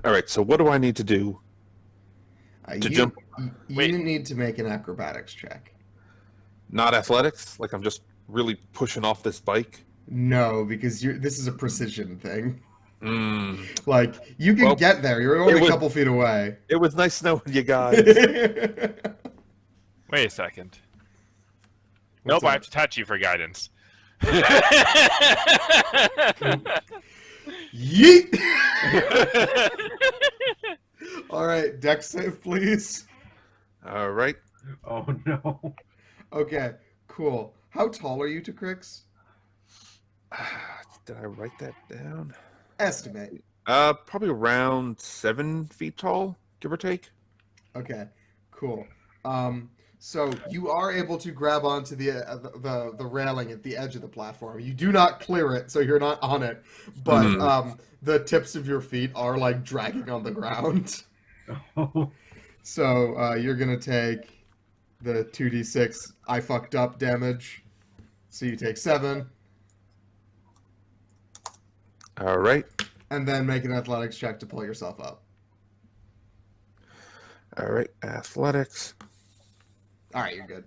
All right, so what do I need to do? You, jump- you Wait. need to make an acrobatics check. Not athletics? Like I'm just really pushing off this bike? No, because this is a precision thing. Mm. Like, you can Well, get there. You're only it a was- couple feet away. It was nice knowing you guys. Wait a second. Nope, I have to touch you for guidance. Yeet! All right, deck save, please. All right. Oh no. Okay, cool. How tall are you to Crix? Did I write that down? Estimate. Probably around 7 feet tall, give or take. Okay, cool. So you are able to grab onto the railing at the edge of the platform. You do not clear it, so you're not on it. But the tips of your feet are like dragging on the ground. Oh, So you're gonna take the 2d6 I fucked up damage. So you take 7, All right. and then make an athletics check to pull yourself up. All right. Athletics. All right, you're good.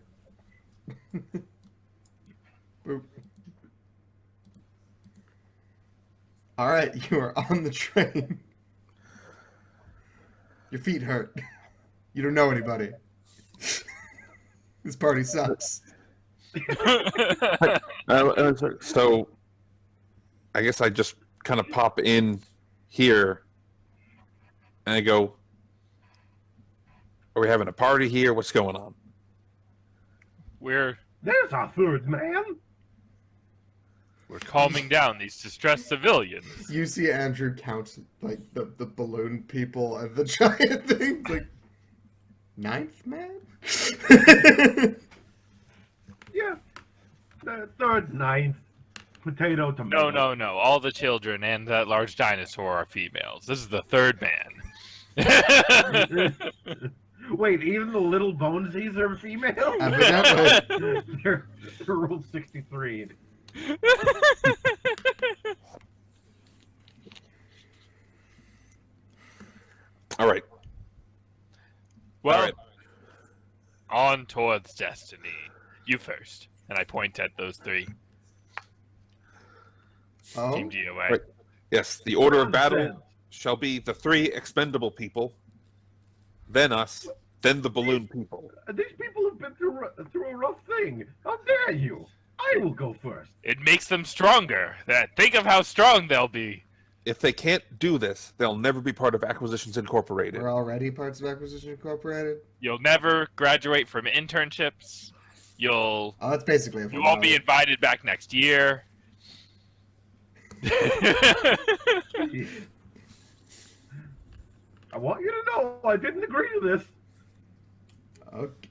Boop. All right, you are on the train. Your feet hurt. You don't know anybody. This party sucks. So I guess I just kind of pop in here and I go, are we having a party here? What's going on? We're there's our third man. calming down these distressed civilians. You see Andrew count like the balloon people and the giant thing. Like, 9th man? Yeah. The third, 9th. Potato, tomato. No. All the children and that large dinosaur are females. This is the third man. Wait, even the little bonesies are female? Evidently. They're Rule 63. All right. Well, All right. on towards destiny. You first. And I point at those 3. Oh, Team GOA. Right. Yes, the order of battle Nonsense. shall be the 3 expendable people, then us, then the balloon people. These people have been through a rough thing. How dare you? I will go first. It makes them stronger. Think of how strong they'll be. If they can't do this, they'll never be part of Acquisitions Incorporated. we're already parts of Acquisition Incorporated. You'll never graduate from internships. Oh, that's basically a You won't be invited back next year. I want you to know I didn't agree to this.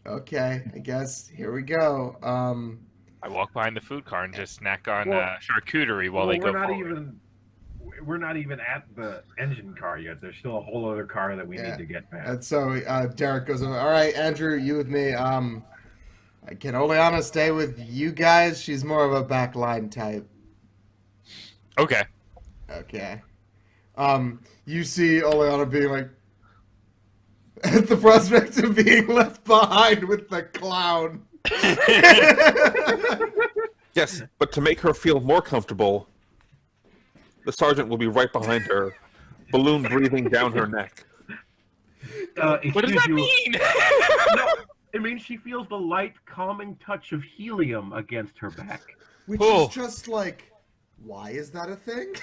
Okay, I guess here we go. I walk behind the food car and just snack on Well- charcuterie while they go forward. We're not even at the engine car yet. There's still a whole other car that we Yeah. need to get past. And so Derek goes over. All right, Andrew, you with me. Can Oleana stay with you guys? She's more of a backline type. Okay. Okay. You see Oleana being like, at the prospect of being left behind with the clown. Yes, but to make her feel more comfortable, the sergeant will be right behind her, balloon breathing down her neck. What does Excuse that you. mean? No, it means she feels the light, calming touch of helium against her back. Which Oh. is just like, why is that a thing?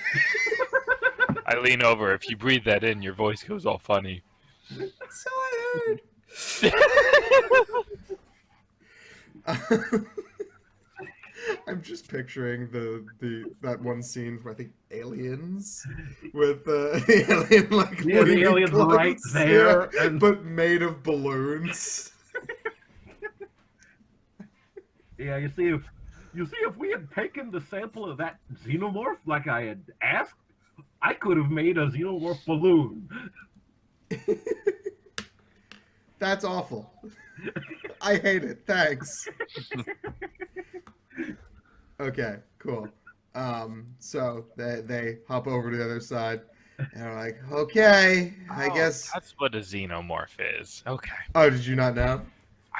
I lean over. If you breathe that in, your voice goes all funny. So I heard. I'm just picturing that one scene from I think Aliens with the alien like Yeah, the waving alien's clothes, right there, yeah, and- but made of balloons. Yeah, you see, if we had taken the sample of that xenomorph like I had asked, I could have made a xenomorph balloon. That's awful. I hate it. Thanks. Okay, cool. So they hop over to the other side and are like, okay, I Oh, guess. that's what a xenomorph is. Okay. Oh, did you not know?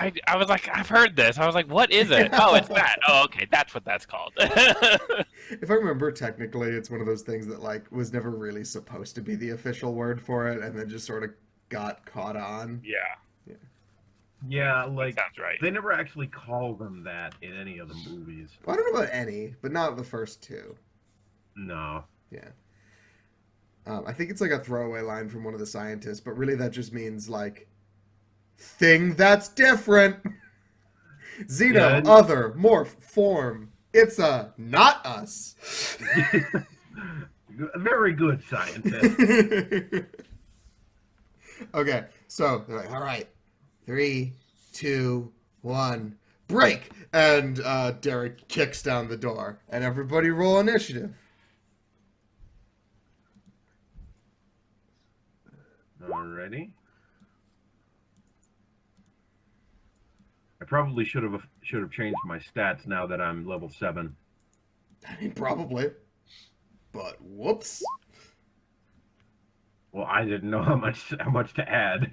I was like, I've heard this. I was like, what is it? Oh, it's that. Oh, okay, that's what that's called. If I remember, technically, it's one of those things that like was never really supposed to be the official word for it, and then just sort of got caught on. Yeah, Yeah, that like sounds right. they never actually call them that in any of the movies. Well, I don't know about any, but not the first two. No. Yeah. I think it's like a throwaway line from one of the scientists, but really that just means like thing that's different. Xeno, Yeah. other, morph, form. It's a not us. Very good scientist. Okay, so they're like, all right, 3, 2, 1, break! And Derek kicks down the door, and everybody roll initiative. Alrighty. I probably should have changed my stats now that I'm level 7. I mean, probably. But whoops. Well, I didn't know how much to add.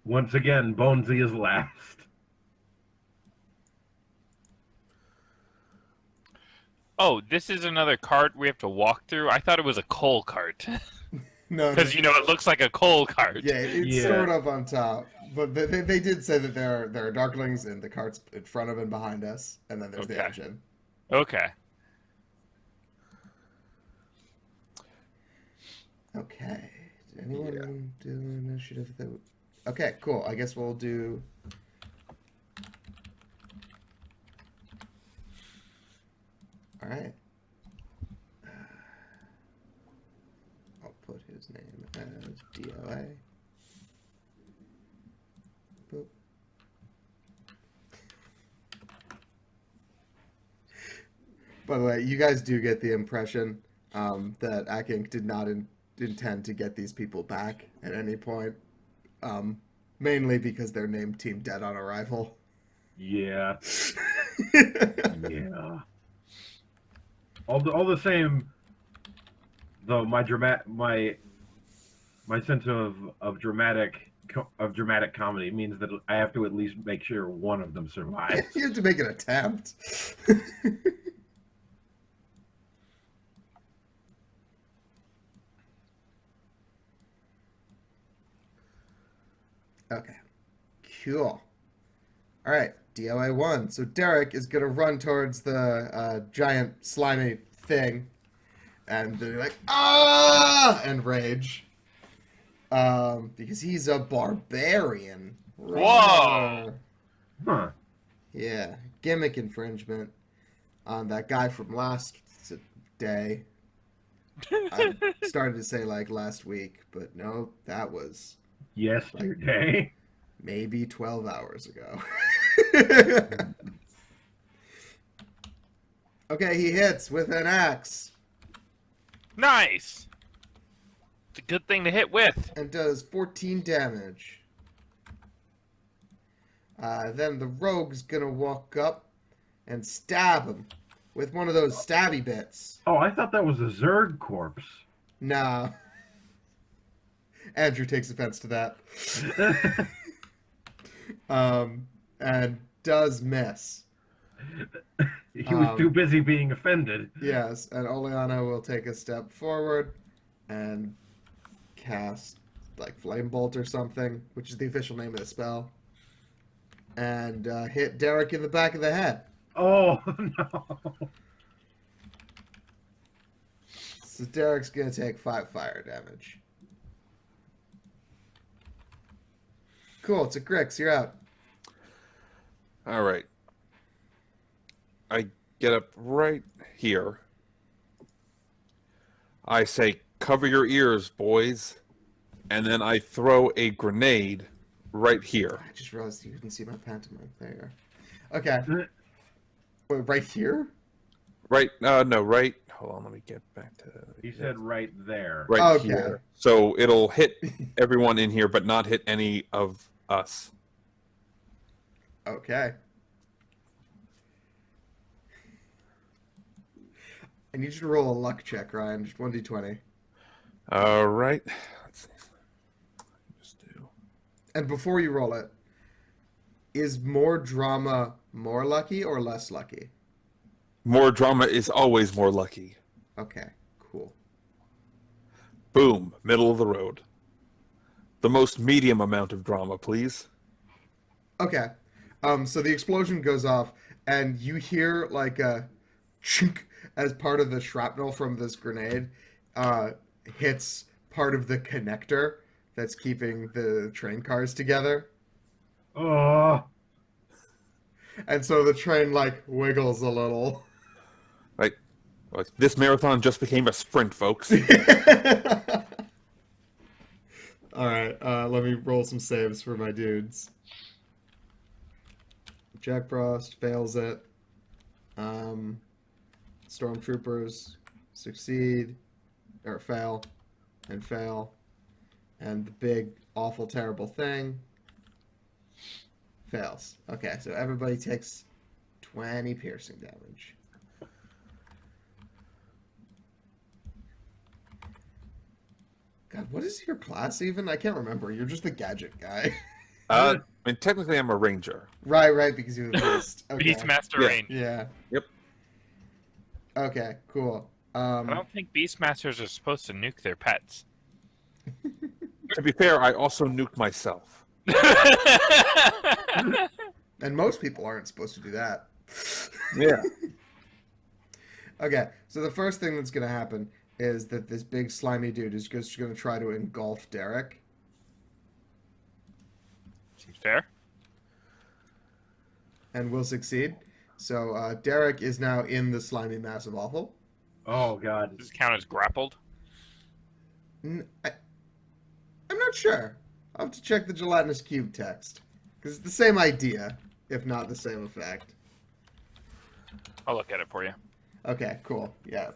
Once again, Bonesy is last. Oh, this is another cart we have to walk through. I thought it was a coal cart No, because you know it looks like a coal cart. yeah, it's Yeah. stored up on top. But they did say that there are darklings in the carts in front of and behind us, and then there's the Okay. engine. Okay. Okay. Did anyone do initiative? Okay, cool. I guess we'll do. All right. I'll put his name as DOA. Boop. By the way, you guys do get the impression that Akink did not intend to get these people back at any point, mainly because they're named Team Dead on arrival. Yeah. Yeah. All the same, though, my sense of dramatic comedy means that I have to at least make sure one of them survives. You have to make an attempt. Okay. Cool. All right, DOA 1. So Derek is going to run towards the giant slimy thing and be like, ah! And rage. Because he's a barbarian. Whoa! Huh. Yeah, gimmick infringement on that guy from last day. I started to say like last week, but no, that was Yesterday. maybe 12 hours ago. Okay, he hits with an axe. Nice. It's a good thing to hit with. and does 14 damage. Then the rogue's gonna walk up and stab him with one of those stabby bits. Oh, I thought that was a Zerg corpse. Nah. Andrew takes offense to that. And does miss. He was too busy being offended. Yes, and Oleana will take a step forward and cast like Flame Bolt or something, which is the official name of the spell, and hit Derek in the back of the head. Oh, no. So Derek's gonna take 5 fire damage. Cool, it's a Grix, you're out. All right. I get up right here. I say, cover your ears, boys. And then I throw a grenade right here. I just realized you couldn't see my pantomime. There you are. Okay. Wait, right here? Right, no, right. Hold on, let me get back to. He said right there. Right Okay. here. So it'll hit everyone in here, but not hit any of us. Okay. I need you to roll a luck check, Ryan. Just 1d20. All right. Let's see. Just do. And before you roll it, is more drama more lucky or less lucky? More drama is always more lucky. Okay, cool. Boom, middle of the road. The most medium amount of drama, please. Okay. So the explosion goes off, and you hear like a chink as part of the shrapnel from this grenade hits part of the connector that's keeping the train cars together. Oh, And so the train like wiggles a little. Like, this marathon just became a sprint, folks. All right, let me roll some saves for my dudes. Jack Frost fails it. Stormtroopers succeed or fail and fail, and the big awful terrible thing fails. Okay, so everybody takes 20 piercing damage. God, what is your class even? I can't remember. You're just the gadget guy. I mean, technically, I'm a ranger. Right, because you're the beast. Okay. Beastmaster Yeah. range. Yeah. Yep. Okay, cool. I don't think Beastmasters are supposed to nuke their pets. To be fair, I also nuked myself. And most people aren't supposed to do that. Yeah. Okay, so the first thing that's going to happen is that this big slimy dude is just going to try to engulf Derek. Seems fair. And will succeed. So Derek is now in the slimy mass of awful. oh God. Does this count as grappled? I'm not sure. I'll have to check the gelatinous cube text. Because it's the same idea, if not the same effect. I'll look at it for you. Okay, cool. Yeah.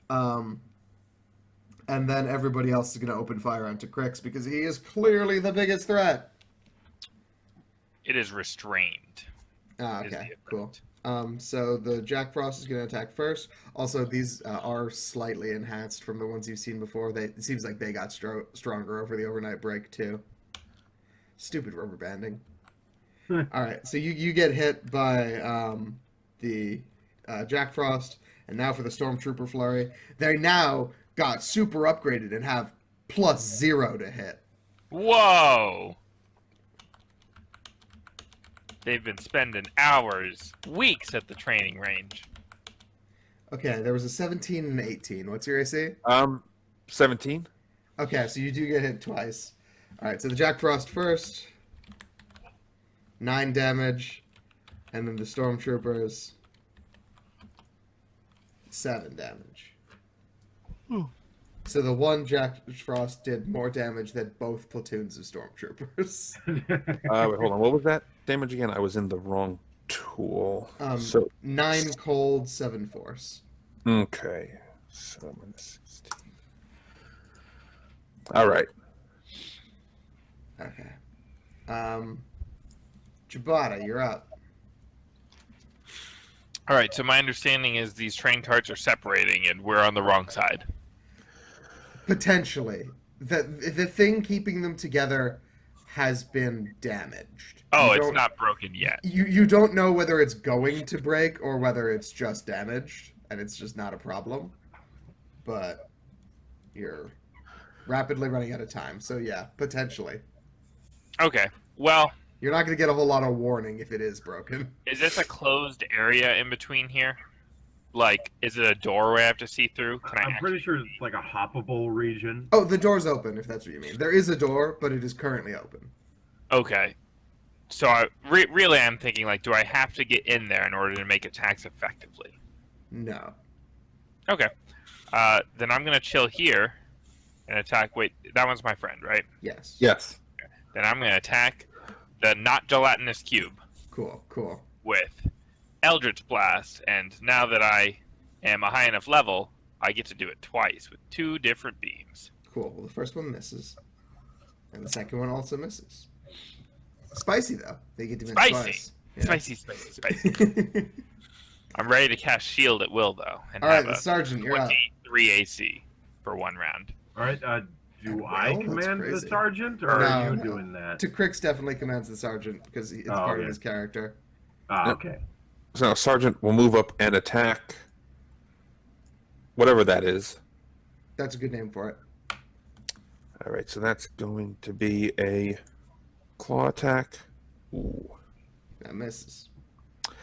And then everybody else is going to open fire onto Crix because he is clearly the biggest threat. It is restrained. Ah, is the okay, effect. cool. So the Jack Frost is going to attack first. Also, these are slightly enhanced from the ones you've seen before. It seems like they got stronger over the overnight break, too. Stupid rubber banding. All right, so you get hit by the Jack Frost, and now for the Stormtrooper Flurry. They now got super upgraded and have +0 to hit. Whoa! They've been spending hours, weeks at the training range. Okay, there was a 17 and an 18. What's your AC? 17. Okay, so you do get hit twice. All right, so the Jack Frost first. 9 damage. And then the Stormtroopers. 7 damage. So the one Jack Frost did more damage than both platoons of Stormtroopers. Wait, hold on. What was that damage again? I was in the wrong tool. So 9 cold, 7 force. okay. So I'm in 16. All right. Okay. Chibata, you're up. All right. So my understanding is these train carts are separating, and we're on the wrong side. Potentially. The thing keeping them together has been damaged. Oh, You it's don't not broken yet. you don't know whether it's going to break or whether it's just damaged and it's just not a problem. But you're rapidly running out of time. So yeah, potentially. Okay. Well, You're not going to get a whole lot of warning if it is broken. is this a closed area in between here? Like, is it a doorway I have to see through? Can I I'm pretty actually... sure it's like a hoppable region. Oh, the door's open if that's what you mean. There is a door, but it is currently open. Okay. So really, I'm thinking like, do I have to get in there in order to make attacks effectively? No. Okay. Then I'm gonna chill here and attack. Wait, that one's my friend, right? Yes. Yes. Then I'm gonna attack the not gelatinous cube Cool. with Eldritch Blast, and now that I am a high enough level, I get to do it twice with 2 different beams. Cool. Well, the first one misses, and the second one also misses. Spicy though. They get to miss Spicy. twice. Spicy. I'm ready to cast Shield at will, though, and All right, have the a sergeant, you're up. 23 AC for 1 round. All right. Do Well, I that's command the crazy. sergeant, or No, are you no. doing that? Crix definitely commands the sergeant because it's part of okay. his character. Ah, okay. So Sergeant will move up and attack whatever that is. That's a good name for it. All right, so that's going to be a claw attack. Ooh. That misses. All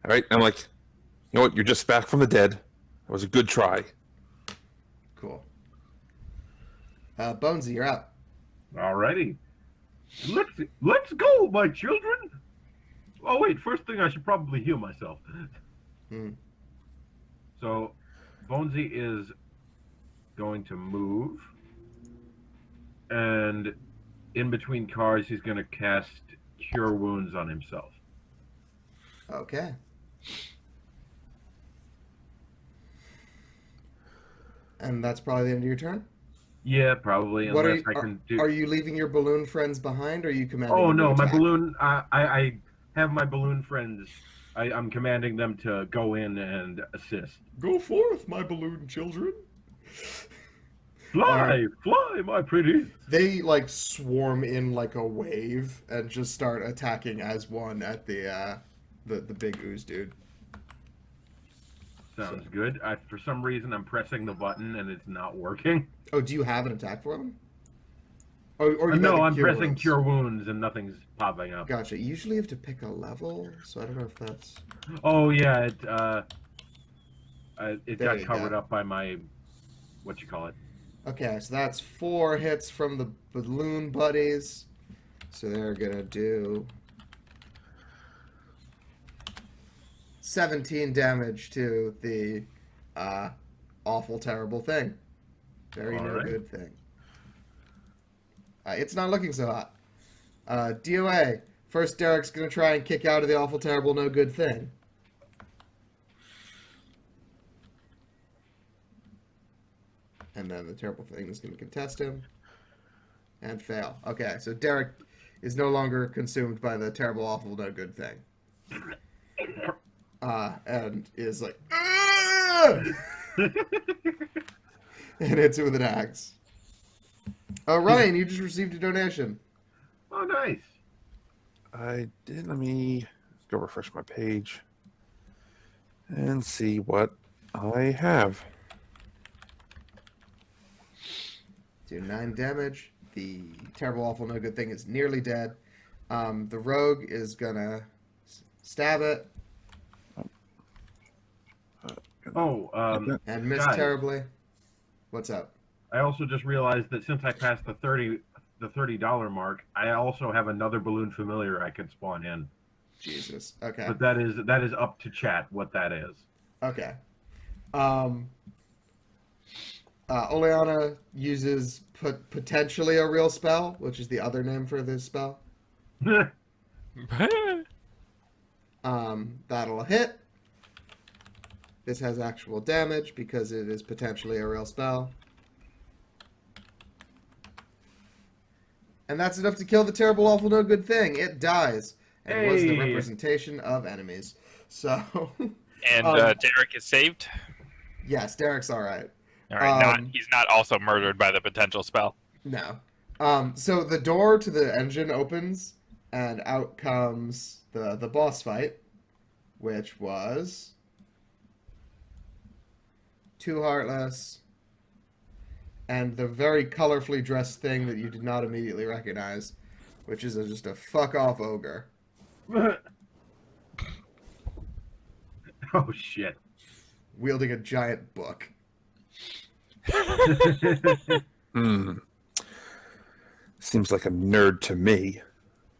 right, I'm like, you know what? You're just back from the dead. That was a good try. Cool. Bonesy, you're up. Alrighty. Let's go, my children. Oh wait, first thing I should probably heal myself. So, Bonesy is going to move, and in between cars, he's going to cast Cure Wounds on himself. Okay. And that's probably the end of your turn? Yeah, probably. What Unless I can do. Are you leaving your balloon friends behind, or are you commanding Oh them to no, my attack? balloon. I have my balloon friends. I'm commanding them to go in and assist. Go forth, my balloon children. Fly, fly, my pretty. They like swarm in like a wave and just start attacking as one at the big ooze dude. Sounds good. For some reason, I'm pressing the button and it's not working. Oh, do you have an attack for them? Or you No, got the I'm cure pressing wounds? Cure Wounds and nothing's popping up. Gotcha. You usually have to pick a level, so I don't know if that's. Oh yeah, it There got you covered go. up by my what you call it. Okay, so that's 4 hits from the balloon buddies. So they're gonna do 17 damage to the awful, terrible thing. Very All no right. good thing. It's not looking so hot. DOA. First, Derek's gonna try and kick out of the awful, terrible, no good thing. And then the terrible thing is going to contest him. And fail. Okay, so Derek is no longer consumed by the terrible, awful, no good thing. And is like, "Ah!" and hits it with an axe. Ryan, you just received a donation. Oh, nice. I did. Let me go refresh my page and see what I have. Do 9 damage. The terrible, awful, no good thing is nearly dead. The rogue is gonna stab it Oh, and miss Guys. terribly. What's up? I also just realized that since I passed the $30 mark, I also have another balloon familiar I could spawn in. Jesus. Okay. But that is up to chat what that is. Okay. Oleana uses potentially a real spell, which is the other name for this spell. That'll hit. This has actual damage because it is potentially a real spell. And that's enough to kill the terrible, awful, no good thing. It dies. And was the Hey. representation of enemies. So, And Derek is saved. yes, Derek's all right. All right, he's not also murdered by the potential spell. No. So the door to the engine opens, and out comes the boss fight, which was Two Heartless, and the very colorfully dressed thing that you did not immediately recognize, which is just a fuck off ogre. Oh shit. Wielding a giant book. Seems like a nerd to me.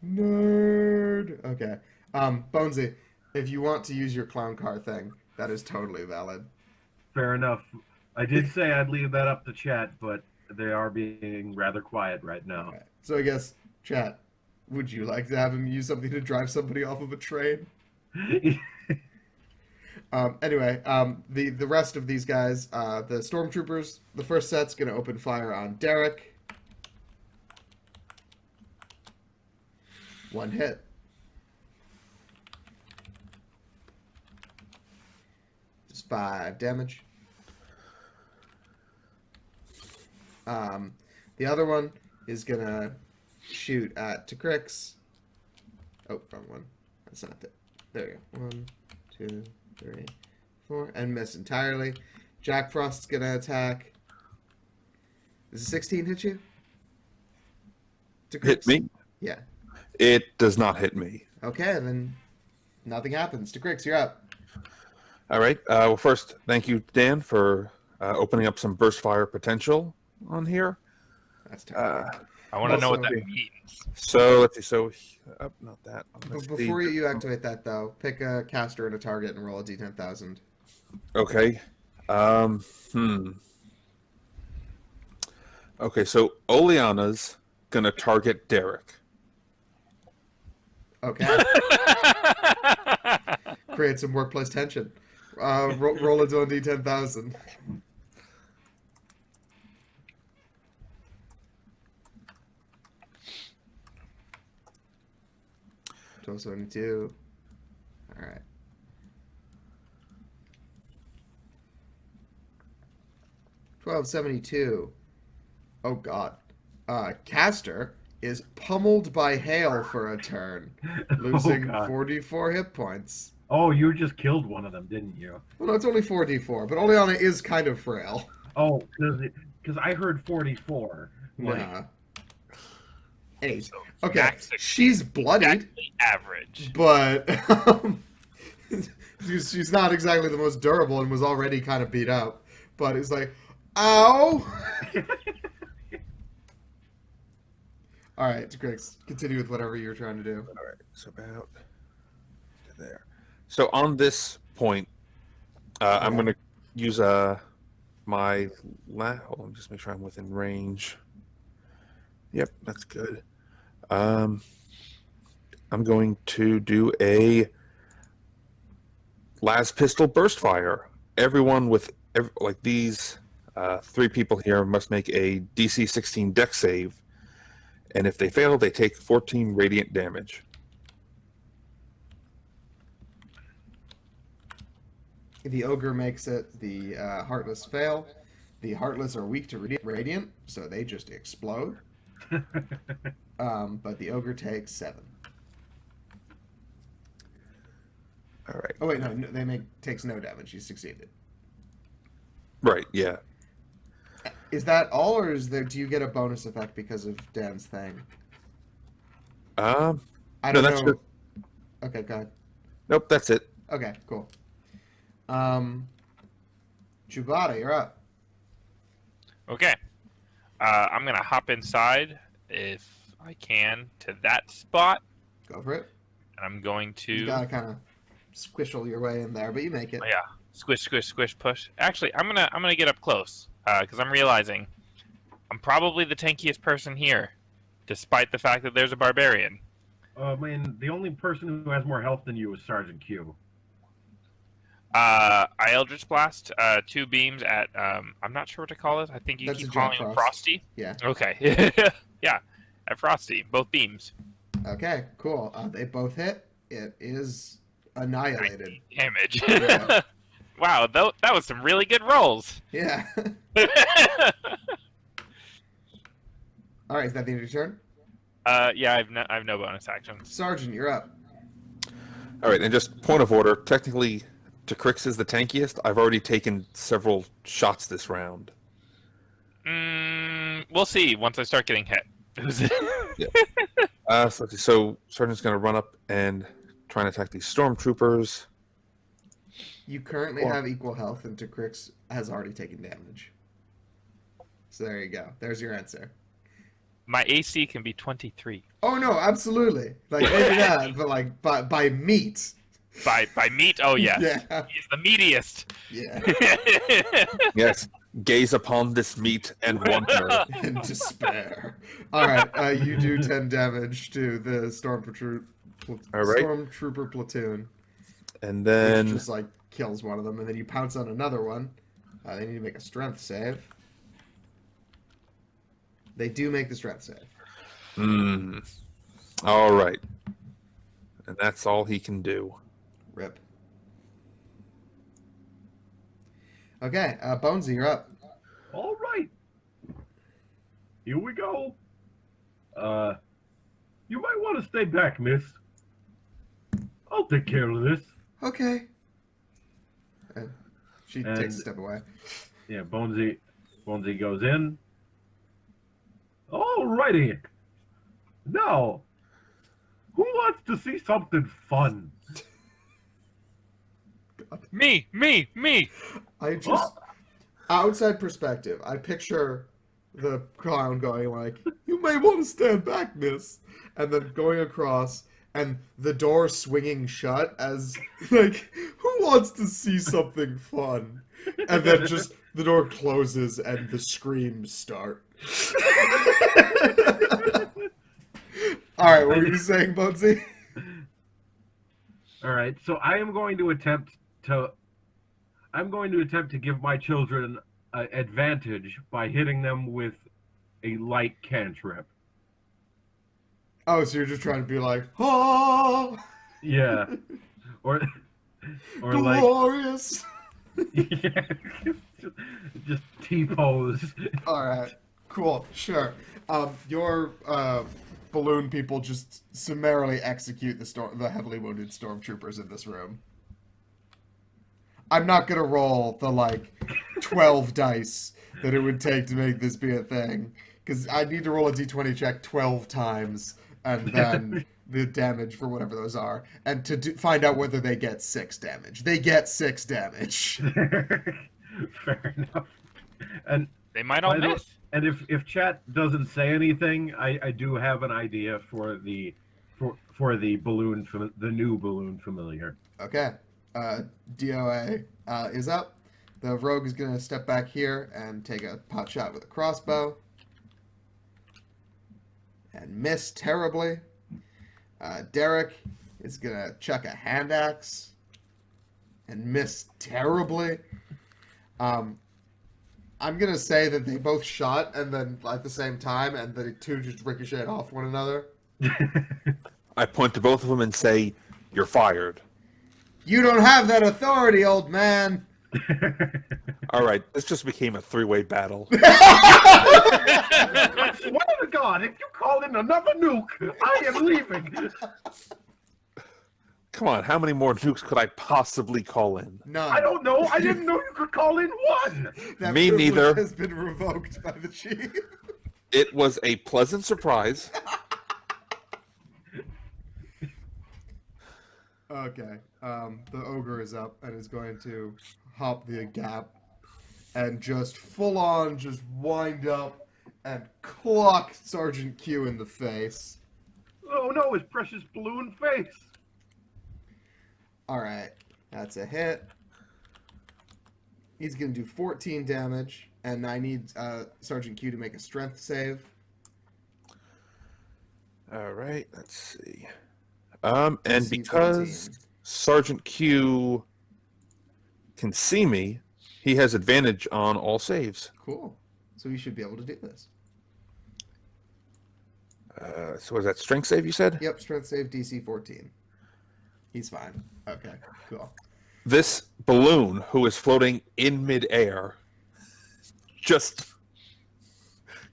Nerd. Okay. Bonesy, if you want to use your clown car thing, that is totally valid. Fair enough. I did say I'd leave that up to chat, but they are being rather quiet right now. Okay. So I guess, chat, would you like to have him use something to drive somebody off of a train? Anyway, the rest of these guys, the stormtroopers, the first set's going to open fire on Derek. One hit. Just 5 damage. The other one is going to shoot at Takrix. Oh, wrong one. That's not it. There you go. 1, 2, 3, 4, and miss entirely. Jack Frost's gonna attack. Does a 16 hit you? Hit me? Yeah. It does not hit me. Okay, then nothing happens. Takrix, you're up. All right. Well, first, thank you, Dan, for opening up some burst fire potential on here. That's terrible. I want to know what that Also- means. So let's see. So not that. Let's see. Before you activate that, though, pick a caster and a target and roll a d10,000. Okay. Okay, so Oleana's gonna target Derek. Okay. Create some workplace tension. Roll its own d10,000. 1272. All right. 1272. Oh god. Caster is pummeled by hail for a turn, losing God. 44 hit points. Oh, you just killed one of them, didn't you? Well, no, it's only 4d4, but Oleana is kind of frail. Oh, because I heard 44. Like, Nah. 8. So Okay, max 16. she's bloodied, Exactly average. but she's not exactly the most durable and was already kind of beat up. But it's like, ow! All right, Griggs, continue with whatever you're trying to do. All right. So about to there. So on this point, I'm gonna use my hold on, just make sure I'm within range. Yep, that's good. I'm going to do a las pistol burst fire. Everyone with like these 3 people here must make a DC 16 dex save, and if they fail, they take 14 radiant damage. The ogre makes it. The heartless fail. The heartless are weak to radiant, so they just explode. But the ogre takes 7. All right. Oh wait, no, takes no damage. He succeeded. Right. Yeah. Is that all, or do you get a bonus effect because of Dan's thing? I No, don't that's know. good. Okay, go ahead. Nope, that's it. Okay, cool. Chubata, you're up. Okay. I'm going to hop inside, if I can, to that spot. Go for it. And I'm going to... You gotta kind of squishle your way in there, but you make it. Oh, yeah. Squish, squish, squish, push. Actually, I'm gonna get up close, because I'm realizing I'm probably the tankiest person here, despite the fact that there's a barbarian. I mean, the only person who has more health than you is Sergeant Q. I Eldritch Blast 2 beams at I'm not sure what to call it. I think you That's keep a Jack calling him Frost. Frosty. Yeah. Okay. Yeah. at Frosty. Both beams. Okay, cool. They both hit. It is annihilated. Damage. Yeah. Wow, that was some really good rolls. Yeah. All right, is that the end of your turn? Yeah, I've no bonus actions. Sergeant, you're up. All right, and just point of order. Technically, Crix is the tankiest. I've already taken several shots this round. We'll see once I start getting hit. Yeah. So Sergeant's going to run up and try and attack these stormtroopers. You currently have equal health, and Crix has already taken damage. So there you go. There's your answer. My AC can be 23. Oh no, absolutely. Like maybe not, but like by meat. By meat? Oh yes. Yeah. He's the meatiest. Yeah. Yes. Gaze upon this meat and wonder. In despair. All right, you do 10 damage to the stormtrooper platoon. And Which then just like kills one of them, and then you pounce on another one. They need to make a strength save. They do make the strength save. All right. And that's all he can do. Rip. Okay, Bonesy, you're up. All right. Here we go. You might want to stay back, miss. I'll take care of this. Okay. And she takes a step away. Yeah, Bonesy goes in. All righty. Now, who wants to see something fun? Me. I just, outside perspective, I picture the clown going like, "You may want to stand back, miss," and then going across, and the door swinging shut as, like, who wants to see something fun? And then just the door closes and the screams start. All right, what were you saying, Bugsy? All right, so I'm going to attempt to give my children an advantage by hitting them with a light cantrip. Oh, so you're just trying to be like, oh, Yeah, or like, glorious. yeah, just T-pose. All right, cool, sure. Your balloon people just summarily execute the heavily wounded stormtroopers in this room. I'm not gonna roll the like 12 dice that it would take to make this be a thing, because I need to roll a d20 check 12 times and then the damage for whatever those are, and to find out whether they get 6 damage. They get 6 damage. Fair enough. And They might all miss. And if chat doesn't say anything, I do have an idea for the balloon, the new balloon familiar. Okay. DOA is up. The rogue is going to step back here and take a pot shot with a crossbow. And miss terribly. Derek is going to chuck a hand axe. And miss terribly. I'm going to say that they both shot and then at the same time, and the two just ricocheted off one another. I point to both of them and say, "You're fired." You don't have that authority, old man. All right, this just became a three-way battle. I swear to God, if you call in another nuke, I am leaving. Come on, how many more nukes could I possibly call in? None. I don't know. I didn't know you could call in one. That Me privilege neither. has been revoked by the chief. It was a pleasant surprise. Okay. The ogre is up and is going to hop the gap and just full on just wind up and clock Sergeant Q in the face. Oh no, his precious balloon face. Alright. That's a hit. He's going to do 14 damage, and I need Sergeant Q to make a strength save. All right, let's see. And DC because 14. Sergeant Q can see me, he has advantage on all saves. Cool. So he should be able to do this. So was that strength save you said? Yep, strength save DC 14. He's fine. Okay, cool. This balloon, who is floating in midair, just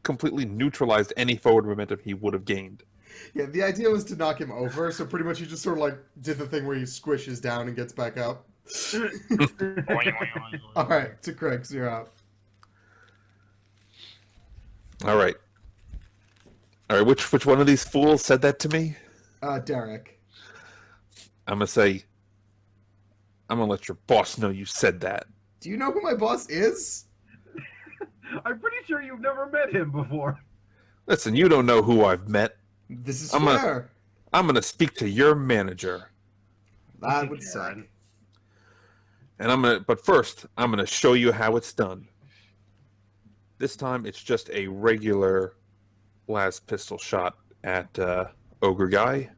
completely neutralized any forward momentum he would have gained. Yeah, the idea was to knock him over, so pretty much he just sort of like did the thing where he squishes down and gets back up. All right, to Craig's, you're up. All right. Which one of these fools said that to me? Derek. I'm gonna let your boss know you said that. Do you know who my boss is? I'm pretty sure you've never met him before. Listen, you don't know who I've met. This is I'm fair. I'm gonna speak to your manager, That would suck. and but first, I'm gonna show you how it's done. This time, it's just a regular las pistol shot at Ogre Guy.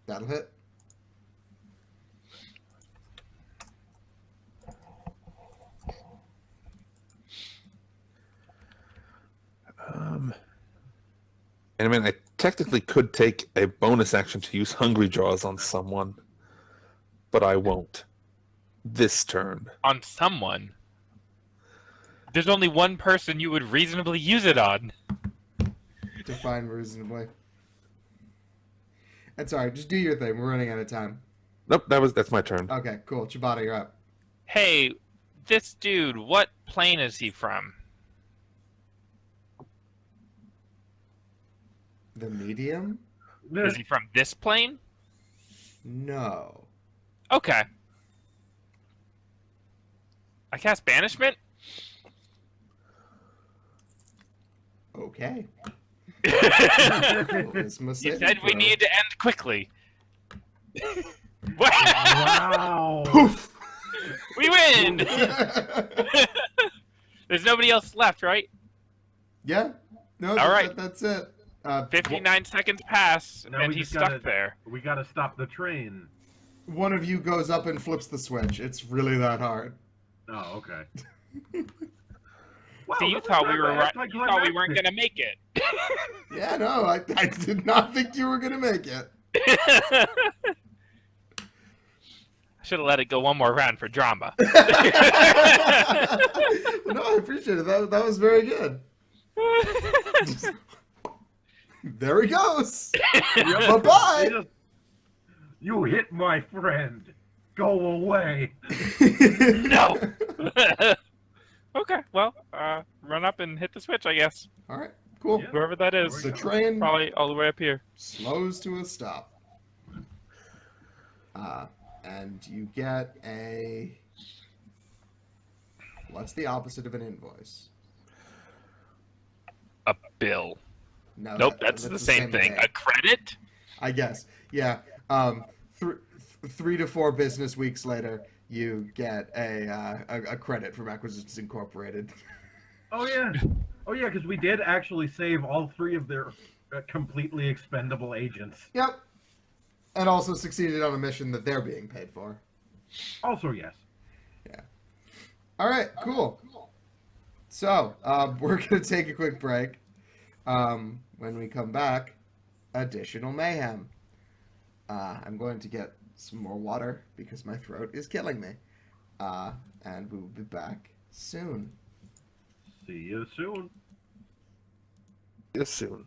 That'll hit. And I mean, I technically could take a bonus action to use Hungry Jaws on someone, but I won't. This turn. On someone. There's only one person you would reasonably use it on. Define reasonably. And sorry, just do your thing. We're running out of time. Nope, that's my turn. Okay, cool. Chibata, you're up. Hey, this dude, what plane is he from? The medium? Is he from this plane? No. Okay. I cast Banishment? Okay. You said we need to end quickly. Wow. Poof! We win! There's nobody else left, right? Yeah. No, All right. that's it. 59 seconds pass, Now and we he's just stuck there. We gotta stop the train. One of you goes up and flips the switch. It's really that hard. Oh, okay. Wow, See, you that's thought we were right. anticlimactic. You thought we weren't gonna make it. Yeah, no, I did not think you were gonna make it. I should have let it go one more round for drama. No, I appreciate it. That was very good. There he goes. Bye-bye. You hit my friend. Go away. No. Okay, well, run up and hit the switch, I guess. All right, cool. Yeah. Whoever that is. The train Probably all the way up here. slows to a stop. And you get a... What's the opposite of an invoice? A bill. No, Nope, that's the same thing. A credit? I guess. Yeah. 3 to 4 business weeks later, you get a credit from Acquisitions Incorporated. Oh yeah. Oh yeah, because we did actually save all 3 of their completely expendable agents. Yep. And also succeeded on a mission that they're being paid for. Also, yes. Yeah. All right, cool. So, we're going to take a quick break. When we come back, additional mayhem. I'm going to get some more water because my throat is killing me. And we will be back soon. See you soon. Yes, soon.